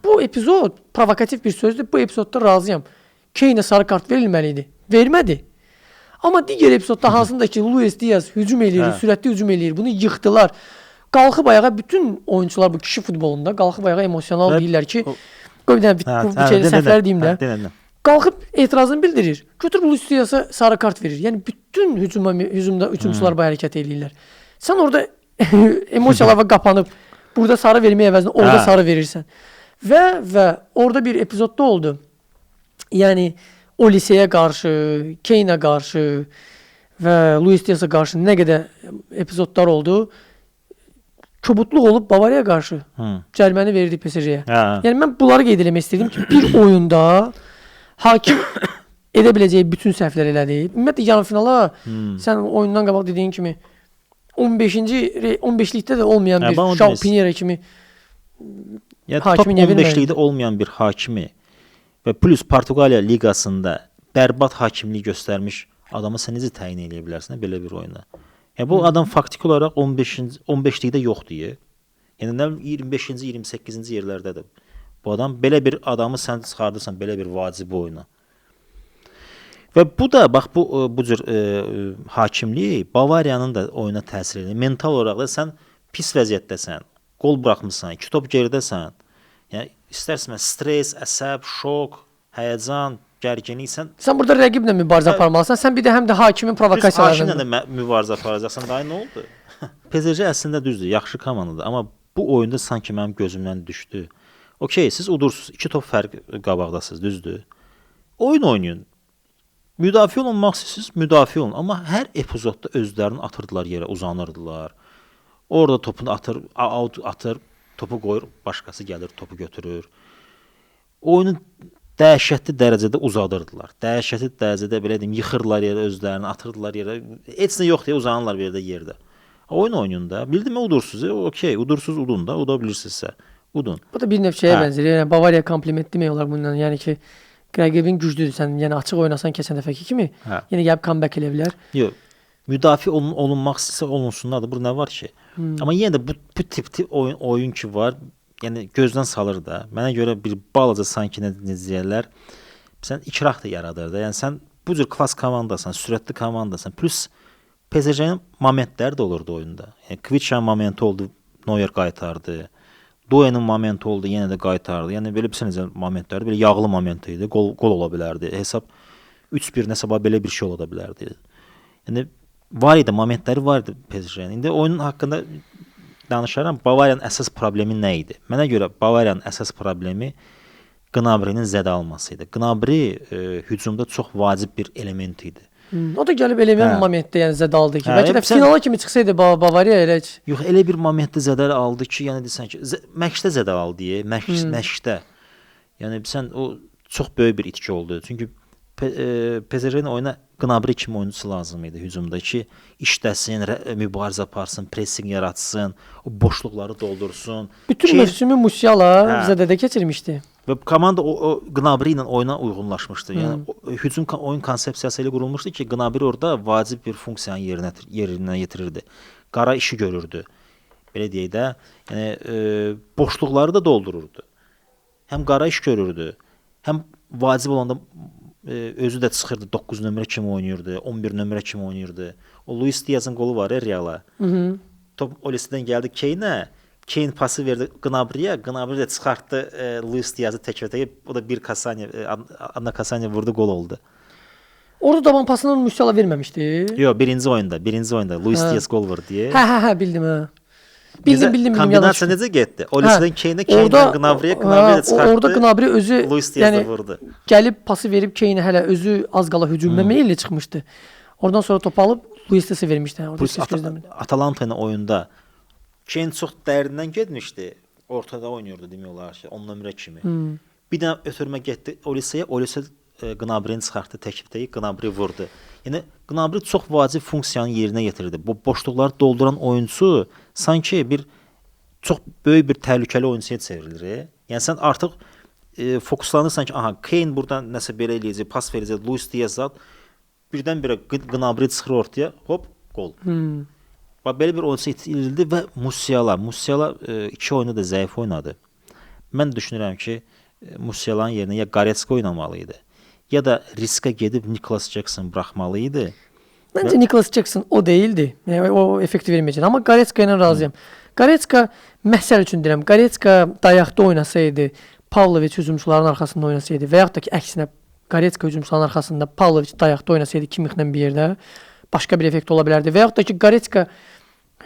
Bu epizod provokativ bir sözdür. Bu epizodda razıyam. Kane'ə sarı kart verilməli idi. Vermədi. Amma digər epizodda hansında ki, Luis Diaz hücum eləyir, sürətli hücum eləyir. Bunu yıxdılar. Qalxıb ayağa bütün oyunçular bu kişi futbolunda qalxıb ayağa emosional deyirlər ki, qoy bir dənə səhvlər deyim də. Qalxıb etirazını bildirir. Götürüb Luis Diaz'a sarı kart verir. Yəni bütün hücumda hücumçular bu hərəkət eləyirlər. Sən orada emosiyalara qapanıb burada sarı verməyə əvəzinə orada sarı verirsən. Və orada bir epizodda oldu. Yəni Olise'yə qarşı, Kane'ə qarşı və Luis Diaz'a qarşı nə qədər epizodlar oldu. Kobudluq olub Bavariyaya qarşı cəriməni verdi PSG-yə. Yəni mən bunları qeyd eləmək istəyirdim ki, bir oyunda hakim edə biləcəyi bütün səhvlər elədi. Ümumiyyətlə yarımfinala sən oyundan qabaq dediyin kimi 15-likdə də olmayan bir João Pinheiro kimi hakimin top 15-likdə olmayan bir hakimi və plus Portuqaliya liqasında bərbad hakimlik göstərmiş adamı sən necə təyin edə bilərsən belə bir oyuna? Yəni bu adam faktiki olaraq 15-likdə yoxdur. Yəni 25-ci, 28-ci yerlərdədir. Bu adam belə bir adamı sən çıxardırsan belə bir vacib oyuna. Və bu da bax bu cür hakimlik Bavariyanın da oyuna təsir edir. Mental olaraq da sən pis vəziyyətdəsən, qol buraxmısan, 2 top geridəsən. Yəni istərsən stres, əsəb, şok, həyəcan, gərginlik sən burada rəqiblə mübarizə aparmalısan. Sən bir də həm də hakimin provokasiyalarına hakimlə də mübarizə aparacaqsan. Daha nə oldu? PSG əslində düzdür, yaxşı komandadır, amma bu oyunda sanki mənim gözümdən düşdü. Okey, siz udursunuz, 2 top fərq qabaqdasınız, düzdür. Oyun oynayın. Müdafiə olunmaq istəyirsiniz, müdafiə olun. Amma hər epizodda özlərini atırdılar yerə, uzanırdılar. Orada topunu atır, topu qoyur, başqası gəlir, topu götürür. Oyunu dəhşətli dərəcədə uzadırdılar. Dəhşətli dərəcədə belə deyim, yıxırdılar yerə özlərini, atırdılar yerə. Heç nə yox deyə uzanırlar bir yerdə. Oyun oynayın da. Bildimmi udursunuz? Okey, udursunuz, udun da, uda bilirsinizsə. Udun. Bu da bir növ şeyə bənzər. Yəni Bavariya kompliment demək olar bundan. Yəni ki, rəqibin güclüdür. Sən yəni açıq oynasan keçən dəfəki kimi, yenə gəlib comeback eləyə bilər. Yox. Müdafiə olunmaq istəsə olunsunlar da. Burada nə var ki? Amma yenə də bu tip oyun ki var, yəni gözdən salır da. Mənə görə bir balaca sanki necəyərlər. Sən ikrah da yaradır da. Yəni sən bu cür klass komandasan, sürətli komandasan. Plus PSG-nin momentləri də olurdu oyunda. Yəni Kvitscha'nın momenti oldu, Neuer qaytardı. Doue'nin momenti oldu, yenə də qaytardı. Yəni belə bir necə momentlərdi, belə yağlı moment idi, gol ola bilərdi. Hesab 3-1 nəsə belə bir şey ola bilərdi. Yəni var idi, momentləri var idi PSG-nin. İndi oyunun haqqında danışaram. Bavariyanın əsas problemi nə idi? Mənə görə Bavariyanın əsas problemi Gnabry'nin zədə alması idi. Gnabry hücumda çox vacib bir element idi. O da gəlib elə bir momentdə yəni zədə aldı ki, bəlkə də finala kimi çıxsaydı Bavariya elə heç. Yox, elə bir momentdə zədə aldı ki, yəni desən ki, məşqdə zədə aldı, məşqdə. Yəni sən o çox böyük bir itki oldu. Çünki PSG-nin oyuna Gnabry kimi oyunçusu lazım idi hücumda ki, işləsin, mübarizə aparsın, pressing yaratsın, o boşluqları doldursun. Bütün mövsümü Musiala zədədə keçirmişdi. Və komanda o Gnabry ilə oyuna uyğunlaşmışdı. Yəni hücum oyun konsepsiyası ilə qurulmuşdu ki, Gnabry orada vacib bir funksiyanı yerinə yetirirdi. Qara işi görürdü. Belə deyək də, yəni boşluqları da doldururdu. Həm qara iş görürdü, həm vacib olanda özü də çıxırdı, 9 nömrə kimi oynayırdı, 11 nömrə kimi oynayırdı. O Luis Diaz'ın qolu var ya Reala. Top Olisi'dən gəldi Kane'ə. Kane pası verdi Gnabry'yə. Gnabry də çıxartdı Luis Diaz'ı təkvətəyə. O da bir Anna Kasanya vurdu, gol oldu. Orada daban pasını Musiala verməmişdi. Yox, birinci oyunda Luis Diaz gol vurdu deyə. Hə, bildim ha. Bildim. Kombinasiya necə getdi? Olisi'dən Kane'ə, Kane'dən Gnabry'yə, Gnabry də çıxartdı. Orada Gnabry özü Luis Diaz'ı vurdu. Gəlib pası verib Kane'ə hələ özü az qala hücumda meyillə çıxmışdı. Oradan sonra topu alıb Luis Diaz'a vermişdi. Atalanta ilə oyunda Kane çox dərindən getmişdi. Ortada oynayırdı demək olar ki, 10 nömrə kimi. Bir dənə ötürmə getdi Olisi'yə. Olisi Gnabry'ni çıxartdı təkvətəyə, Gnabry vurdu. Yəni Gnabry çox vacib funksiyanı yerinə yetirdi. Bu boşluqları dolduran oyunçu sanki bir çox böyük bir təhlükəli oyunçuya çevrilir. Yəni sən artıq fokuslanırsan ki, aha Kane buradan nəsə belə eləyəcək, pas verəcək, Luis Diaz birdən-birə Gnabry çıxır ortaya, hop, gol. Bax belə bir oyunçu itirildi və Musiala iki oyunda da zəif oynadı. Mən düşünürəm ki, Musiala'nın yerinə ya Goretzka oynamalı idi, ya da riskə gedib Nicholas Jackson buraxmalı idi. Məncə Nicholas Jackson o deyildi. Yəni o effekti verməyəcək. Amma Goretzka ilə razıyam. Goretzka məsəl üçün deyirəm, Goretzka dayaqda oynasaydı, Pavlovic hücumçuların arxasında oynasaydı və yaxud da ki əksinə Goretzka hücumçuların arxasında, Pavlovic dayaqda oynasaydı Kimixlə bir yerdə başqa bir effekt ola bilərdi. Və yaxud da ki Goretzka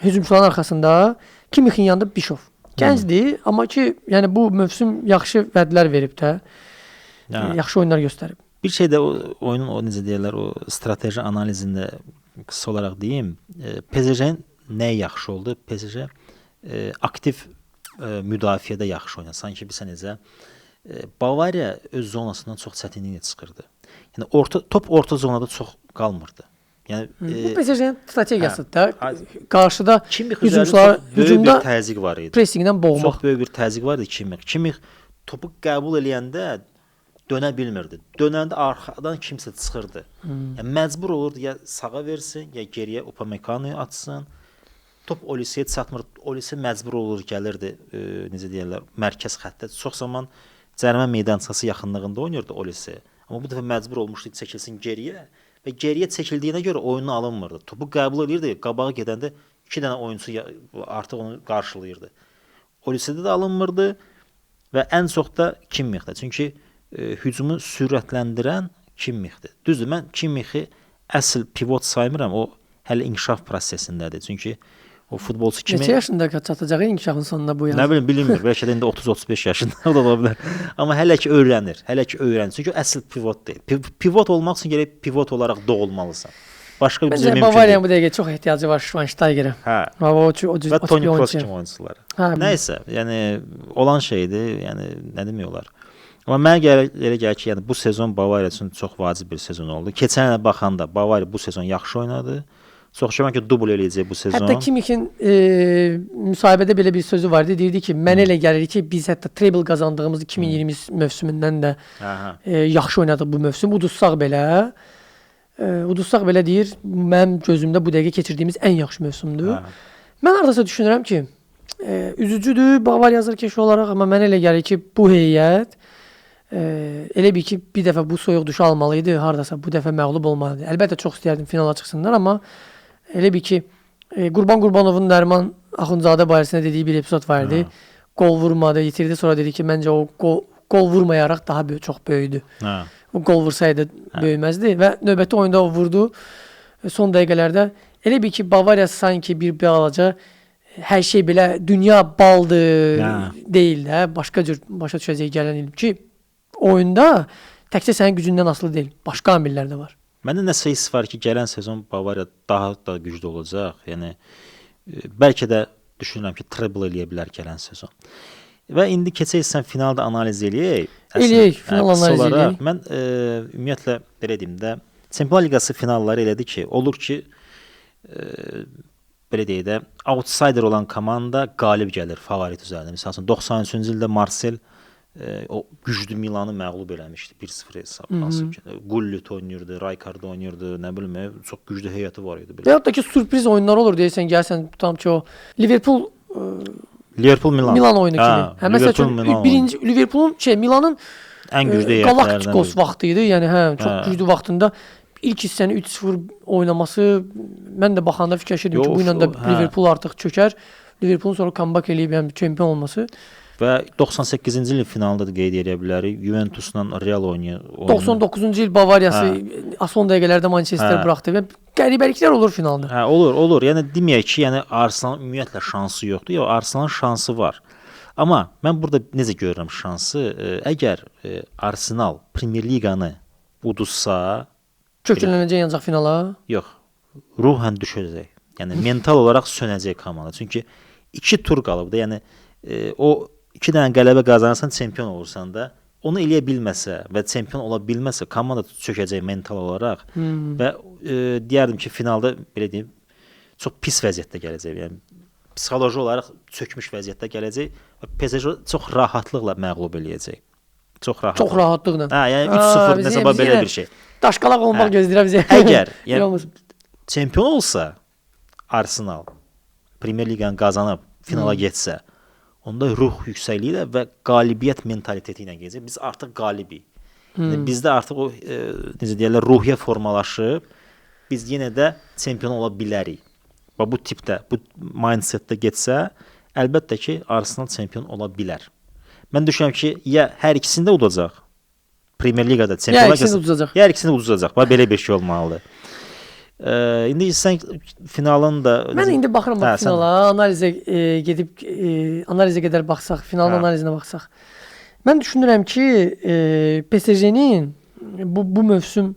hücumçuların arxasında, Kimixin yanında Bishov. Gəncdir, amma ki yəni bu mövsüm yaxşı vədlər verib də. Yaxşı oyunlar göstərib. Bir şey də oyunun o necə deyirlər, o strateji analizində qısa olaraq deyim, PSG-nin nəyə yaxşı oldu? PSG aktiv müdafiədə yaxşı oynadı. Sanki bilsə necə Bavariya öz zonasından çox çətinliklə çıxırdı. Yəni top orta zonada çox qalmırdı. Yəni bu PSG-nin strategiyasıdır da. Qarşıda hücumçular hücumda təzyiq var idi. Pressingdən boğmaq. Çox böyük bir təzyiq var idi Kimix topu qəbul eləyəndə dönə bilmirdi. Dönəndə arxadan kimsə çıxırdı. Yəni məcbur olurdu ya sağa versin, ya geriyə Upamecano'yu atsın. Top Olisi'yə çatmır. Olisi məcbur olur, gəlirdi, necə deyirlər, mərkəz xəttə. Çox zaman cərimə meydançası yaxınlığında oynayırdı Olisi. Amma bu dəfə məcbur olmuşdu çəkilsin geriyə və geriyə çəkildiyinə görə oyunu alınmırdı. Topu qəbul edirdi, qabağa gedəndə 2 dənə oyunçu artıq onu qarşılayırdı. Olisi'də də alınmırdı və ən çox da Kimmixdə. Çünki hücumu sürətləndirən Kimmixdir. Düzdür, mən Kimmixi əsl pivot saymıram. O hələ inkişaf prosesindədir. Çünki o futbolçu kimi... Neçə yaşında çatacaq inkişafın sonunda bu yazı? Nə bilim, bəlkə də indi 30-35 yaşında o da ola bilər. Amma hələ ki öyrənir. Çünki o əsl pivot deyil. Pivot olmaq üçün gərək pivot olaraq doğulmalısan. Başqa bir cür mümkün deyil. Bavariyanın bu dəqiqə çox ehtiyacı var Schweinsteigerə. O və Toni Kroos kimi oyunçulara. Nəysə, yəni olan şeydir, yəni nə demək olar. Amma mənə elə gəlir ki, yəni bu sezon Bavariya üçün çox vacib bir sezon oldu. Keçən ilə baxanda Bavariya bu sezon yaxşı oynadı. Çox şübhəm ki, dubl eləyəcək bu sezon. Hətta Kimixin müsahibədə belə bir sözü vardı. Deyirdi ki, mənə elə gəlir ki, biz hətta treble qazandığımız 2020 mövsümündən də yaxşı oynadıq bu mövsüm. Udussaq belə deyir, mənim gözümdə bu dəqiqə keçirdiyimiz ən yaxşı mövsümdür. Mən hardasa düşünürəm ki, üzücüdür Bavariya azarkeşi olaraq, amma mənə elə gəlir ki, bu heyət elə bir ki, bir dəfə bu soyuq duşu almalıydı, hardasa bu dəfə məğlub olmalıydı. Əlbəttə çox istəyərdim finala çıxsınlar, amma elə bir ki, Qurban Qurbanovun Nəriman Axundzadə barəsində dediyi bir epizod var idi. Qol vurmadı, yitirdi, sonra dedi ki, məncə o qol vurmayaraq daha çox böyüdü. O qol vursaydı böyüməzdi və növbəti oyunda o vurdu. Son dəqiqələrdə Elə bir ki Bavariya sanki bir balaca hər şey belə dünya baldır Hə. deyil də, başqa cür başa düşəcək gələn il ki, oyunda təkcə sənin gücündən asılı deyil, başqa amillər də var. Məndə nəsə hiss var ki, gələn sezon Bavariya daha da güclü olacaq. Yəni bəlkə də düşünürəm ki, treble eləyə bilər gələn sezon. Və indi keçək sən finalda analiz eləyək. Eləyək, final analiz eləyək. Mən ümumiyyətlə belə deyim də, Çempionlar Liqası finalları elədir ki, olur ki, belə deyək də, outsider olan komanda qalib gəlir favorit üzərində. Məsələn, 93-cü ildə Marsel o güclü Milanı məğlub eləmişdi 1-0 hesabla. Gullit oynayırdı, Rijkaard oynayırdı, nə bilim, çox güclü heyəti var idi belə. Və hətta ki sürpriz oyunlar olur deyirsən, gəlsən tutam ki o Liverpool Milan oyunu kimi. Hə, məsələn birinci Liverpoolun Milanın ən güclü heyətlərindən Galacticos vaxtı idi. Yəni çox güclü vaxtında ilk hissəni 3-0 oynaması mən də baxanda fikirləşirdim ki, bu ilə də Liverpool artıq çökər. Liverpoolun sonra comeback eləyib yəni çempion olması. Və 98-ci ilin finalında da qeyd edə bilərik. Juventusla Real oyunu. 99-cu il Bavariyası son dəqiqələrdə Manchester buraxdı və qəribəliklər olur finalda. Hə, olur. Yəni deməyək ki, yəni Arsenalın ümumiyyətlə şansı yoxdur. Yox, Arsenalın şansı var. Amma mən burada necə görürəm şansı? Əgər Arsenal Premier Liqanı uduzsa, köklənəcək ancaq finala. Yox, ruhən düşəcək. Yəni mental olaraq sönəcək komanda. Çünki 2 tur qalıbdı. Yəni o 2 dənə qələbə qazanırsan, çempion olursan da, onu eləyə bilməsə və çempion ola bilməsə, komanda çökəcək mental olaraq və deyərdim ki, finalda belə deyim, çox pis vəziyyətdə gələcək. Yəni psixoloji olaraq çökmüş vəziyyətdə gələcək və PSG çox rahatlıqla məğlub eləyəcək. Çox rahatlıqla. Hə, yəni 3-0 nəsə belə bir şey. Daşqalaq olmaq gözləyirəm bizə. Əgər yəni çempion olsa Arsenal Premier Liqanı qazanıb finala getsə, onda ruh yüksəkliyi ilə və qalibiyyət mentaliteti ilə gedəcək. Biz artıq qalibik. Yəni bizdə artıq o necə deyirlər, ruhiyyə formalaşıb. Biz yenə də çempion ola bilərik. Və bu tipdə, bu mindsetdə getsə, əlbəttə ki, Arsenal çempion ola bilər. Mən düşünürəm ki, ya hər ikisini də udacaq. Premier Liqada çempion olacaq. Ya hər ikisini də udacaq. Bax belə bir şey olmalıdır. İndi sən finalın da mən indi baxıram finala, analizə gedib analizə qədər baxsaq, finalın analizinə baxsaq. Mən düşünürəm ki, PSG-nin bu mövsüm,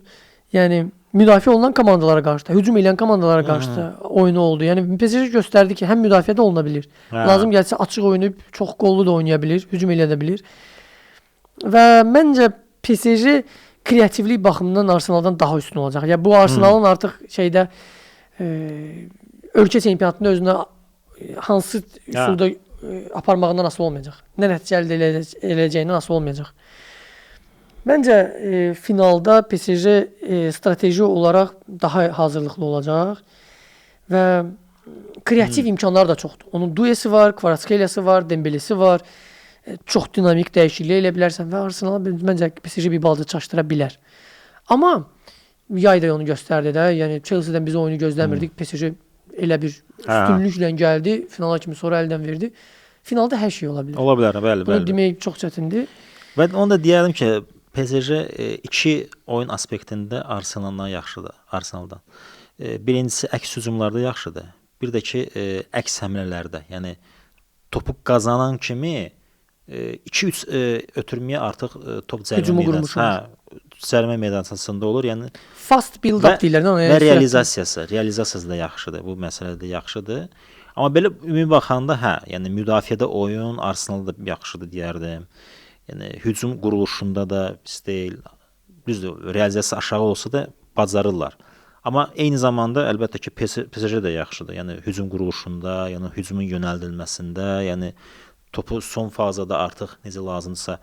yəni müdafiə olunan komandalara qarşı da, hücum edən komandalara qarşı da oyunu oldu. Yəni PSG göstərdi ki, həm müdafiədə oluna bilər. Lazım gəlsə açıq oynayıb çox qollu da oynaya bilər, hücum edə də bilər. Və məncə PSG kreativlik baxımından Arsenaldan daha üstün olacaq. Yəni bu Arsenalın artıq şeydə ölkə çempionatında özünə hansı üsulda aparmağından asılı olmayacaq. Nə nəticə əldə edəcəyindən asılı olmayacaq. Məncə finalda PSG strateji olaraq daha hazırlıqlı olacaq və kreativ imkanlar da çoxdur. Onun Duesi var, Kvaratskhelia-sı var, Dembelesi var. Çox dinamik dəyişiklik elə bilərsən və Arsenal məncə PSG bir balaca çaşdıra bilər. Amma yay da onu göstərdi də. Yəni Chelsea-dən biz oyunu gözləmirdik. PSG elə bir üstünlüklə gəldi, finala kimi sonra əldən verdi. Finalda hər şey ola bilər. Ola bilər, bəli. Bunu demək çox çətindir. Və onu da deyərdim ki, PSG 2 oyun aspektində Arsenaldan yaxşıdır, Arsenaldan. Birincisi əks hücumlarda yaxşıdır. Bir də ki, əks həmlələrdə. Yəni topu qazanan kimi 2-3 ötürməyə artıq top cərimə meydançasında olur. Yəni fast build-up deyirlər. Və realizasiyası da yaxşıdır. Bu məsələ də yaxşıdır. Amma belə ümumi baxanda yəni müdafiədə oyun Arsenalda yaxşıdır deyərdim. Yəni hücum quruluşunda da pis deyil. Düzdür, realizasiyası aşağı olsa da bacarırlar. Amma eyni zamanda əlbəttə ki, PSG də yaxşıdır. Yəni hücum quruluşunda, yəni hücumun yönəldilməsində, yəni topu son fazada artıq necə lazımdırsa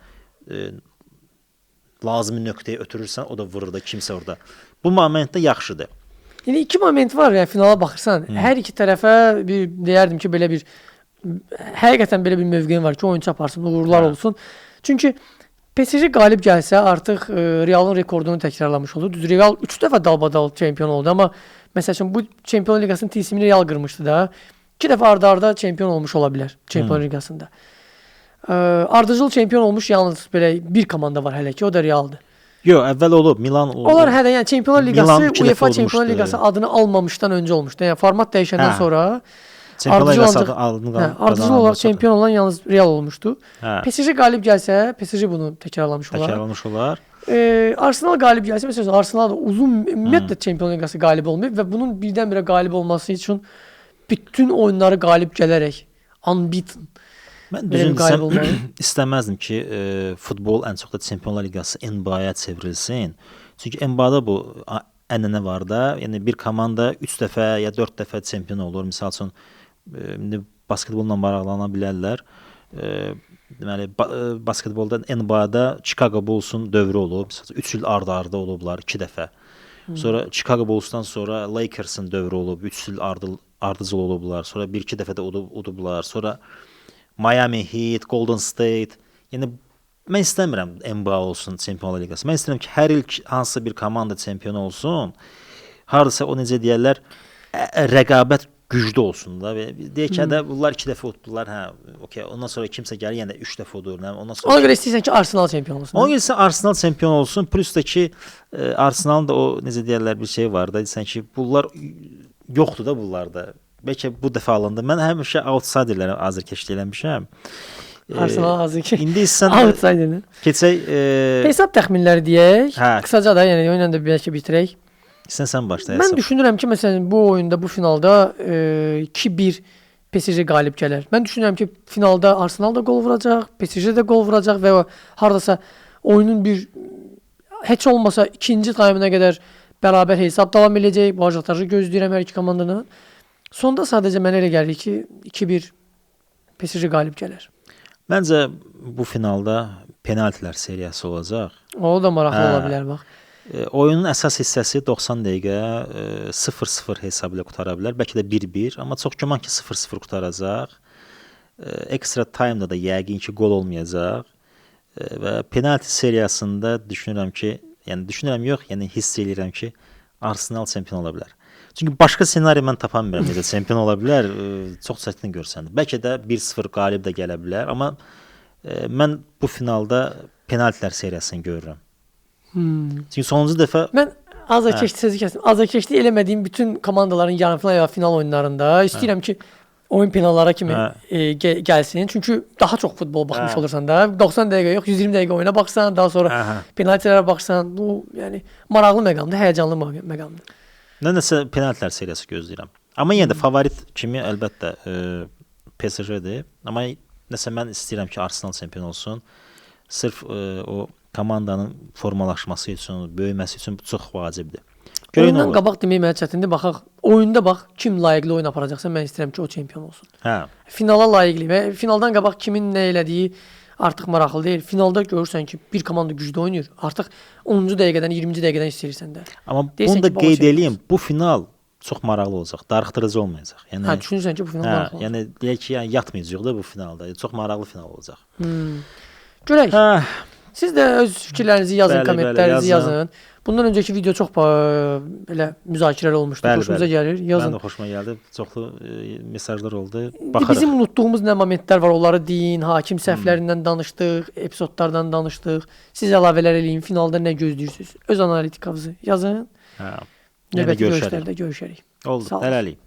lazımi nöqtəyə ötürürsən, o da vurur da kimsə orada. Bu momentdə yaxşıdır. Yəni 2 moment var, yəni finala baxırsan, hər iki tərəfə bir deyərdim ki, belə bir həqiqətən belə bir mövqeyin var ki, oyunçu aparsın, uğurlar olsun. Çünki PSG qalib gəlsə artıq Realın rekordunu təkrarlamış olur. Düz Real 3 dəfə dalbadal çempion oldu, amma məsələn bu Çempionlar Liqasının tilsimini Real qırmışdı da. 2 dəfə arda-arda çempion olmuş ola bilər Çempionlar Liqasında. Ardıcıl çempion olmuş yalnız belə bir komanda var hələ ki, o da Realdır. Yox, əvvəl olub. Milan Onlar hədə yəni Çempionlar Liqası Milan iki dəfə UEFA Çempionlar olmuşdu. Liqası adını almamışdan öncə olmuşdu. Yəni format dəyişəndən Hə. sonra Çempionlar ardıcıl Liqası ancaq- adını ardıcıl olaraq çempion olan yalnız Real olmuşdu. Hə. PSG qalib gəlsə, PSG bunu təkrarlamış olar. Təkrarlamış olar. Arsenal qalib gəlsə, məsələn, Arsenal da uzun ümumiyyətlə Çempionlar Liqası qalib olmayıb və bunun birdən-birə qalib olması üçün bütün oyunları qalib gələrək unbeaten Mən belə bir düzün qalib desəm olmalı. istəməzdim ki, futbol ən çox da Çempionlar Liqası NBA-ya çevrilsin. Çünki NBA-da bu ənənə var da, yəni bir komanda 3 dəfə ya 4 dəfə çempion olur. Məsəl üçün indi basketbolla maraqlana bilərlər. Deməli basketbolda NBA-da Chicago Bulls-un dövrü olub. Məsələn 3 il ardı-ardı olublar 2 dəfə. Sonra Chicago Bulls-dan sonra Lakers-ın dövrü olub. 3 il ardıcıl olublar. Sonra 1-2 dəfə də udublar. Sonra Miami Heat, Golden State. Yəni mən istəmirəm NBA olsun Çempionlar Liqası. Mən istəyirəm ki, hər il hansısa bir komanda çempion olsun. Hardasa o necə deyirlər, rəqabət güclü olsun da. Və deyək ki, də bunlar 2 dəfə uddular. Hə, okey. Ondan sonra kimsə gəlir yenə 3 dəfə udur. Ondan sonra Ona görə istəyirsən ki, Arsenal çempion olsun. Ona görə isə Arsenal çempion olsun. Plus da ki, Arsenalın da o necə deyirlər bir şey var da. Deyirsən ki, bunlar yoxdur da bunlarda. Bəlkə bu dəfə alındı. Mən həmişə outsiderlərə azarkeşlik eləmişəm. Arsenal hazır ki. İndi sən outsiderlər. keçək Hesab təxminləri deyək. Hə. Qısaca da, yəni oyunla da bəlkə bitirək. sən başla. Mən düşünürəm ki, məsələn, bu oyunda, bu finalda 2-1 PSG qalib gələr. Mən düşünürəm ki, finalda Arsenal da gol vuracaq, PSG də gol vuracaq və hardasa oyunun bir heç olmasa ikinci taymına qədər bərabər hesab davam edəcək. Bu ajantajı gözləyirəm hər iki komandanın. Sonda sadəcə mənə elə gəlir ki, 2-1 PSG qalib gələr. Məncə bu finalda penaltilər seriyası olacaq. O da maraqlı ola bilər bax. Oyunun əsas hissəsi 90 dəqiqə 0-0 hesab ilə qutara bilər. Bəlkə də 1-1, amma çox güman ki 0-0 qutaracaq. Ekstra time-da da yəqin ki gol olmayacaq. Və penalti seriyasında düşünürəm ki, yəni hiss edirəm ki, Arsenal çempion ola bilər. Çünki başqa ssenari mən tapa bilmirəm necə çempion ola bilər. Çox çətin görsənir. Bəlkə də 1-0 qalib də gələ bilər, amma mən bu finalda penaltilər seriyasını görürəm. Çünki sonuncu dəfə Mən azarkeşlik sözü kəsdim. Azarkeşlik eləmədiyim bütün komandaların yarımfinal və final oyunlarında istəyirəm ki, oyun penallara kimi gəlsin. Çünki daha çox futbol baxmış olursan da. 90 dəqiqə yox, 120 dəqiqə oyuna baxsan, daha sonra penaltilərə baxsan, bu yəni maraqlı məqamdır, həyəcanlı məqamdır. Mən nəsə penaltilər seriyası gözləyirəm. Amma yenə də favorit kimi əlbəttə PSG-dir. Amma nəsə mən istəyirəm ki, Arsenal çempion olsun. Sırf o komandanın formalaşması üçün, böyüməsi üçün bu çox vacibdir. Oyundan qabaq demək mənə çətindir. Baxaq, oyunda bax, kim layiqli oyun aparacaqsa mən istəyirəm ki, o çempion olsun. Hə. Finala layiqli və finaldan qabaq kimin nə elədiyi artıq maraqlı deyil. Finalda görürsən ki, bir komanda güclü oynayır. Artıq 10-cu dəqiqədən, 20-ci dəqiqədən istəyirsən də. Amma bunu da qeyd eləyim, bu final çox maraqlı olacaq, darıxdırıcı olmayacaq. Yəni düşünürsən ki, bu final maraqlı olacaq. Yəni deyək ki, yatmayacaq da bu finalda. Çox maraqlı final olacaq. Görək. Siz də öz fikirlərinizi yazın, kommentlərinizi yazın. Bundan öncəki video çox belə müzakirəli olmuşdu. Xoşumuza gəlir. Yazın. Mən də xoşuma gəldi. Çoxlu mesajlar oldu. Baxarıq. Bizim unutduğumuz nə momentlər var, onları deyin. Hakim səhvlərindən danışdıq, epizodlardan danışdıq. Siz əlavələr eləyin. Finalda nə gözləyirsiniz? Öz analitikavızı yazın. Hə. Növbəti görüşlərdə görüşərik. Oldu. Hələlik.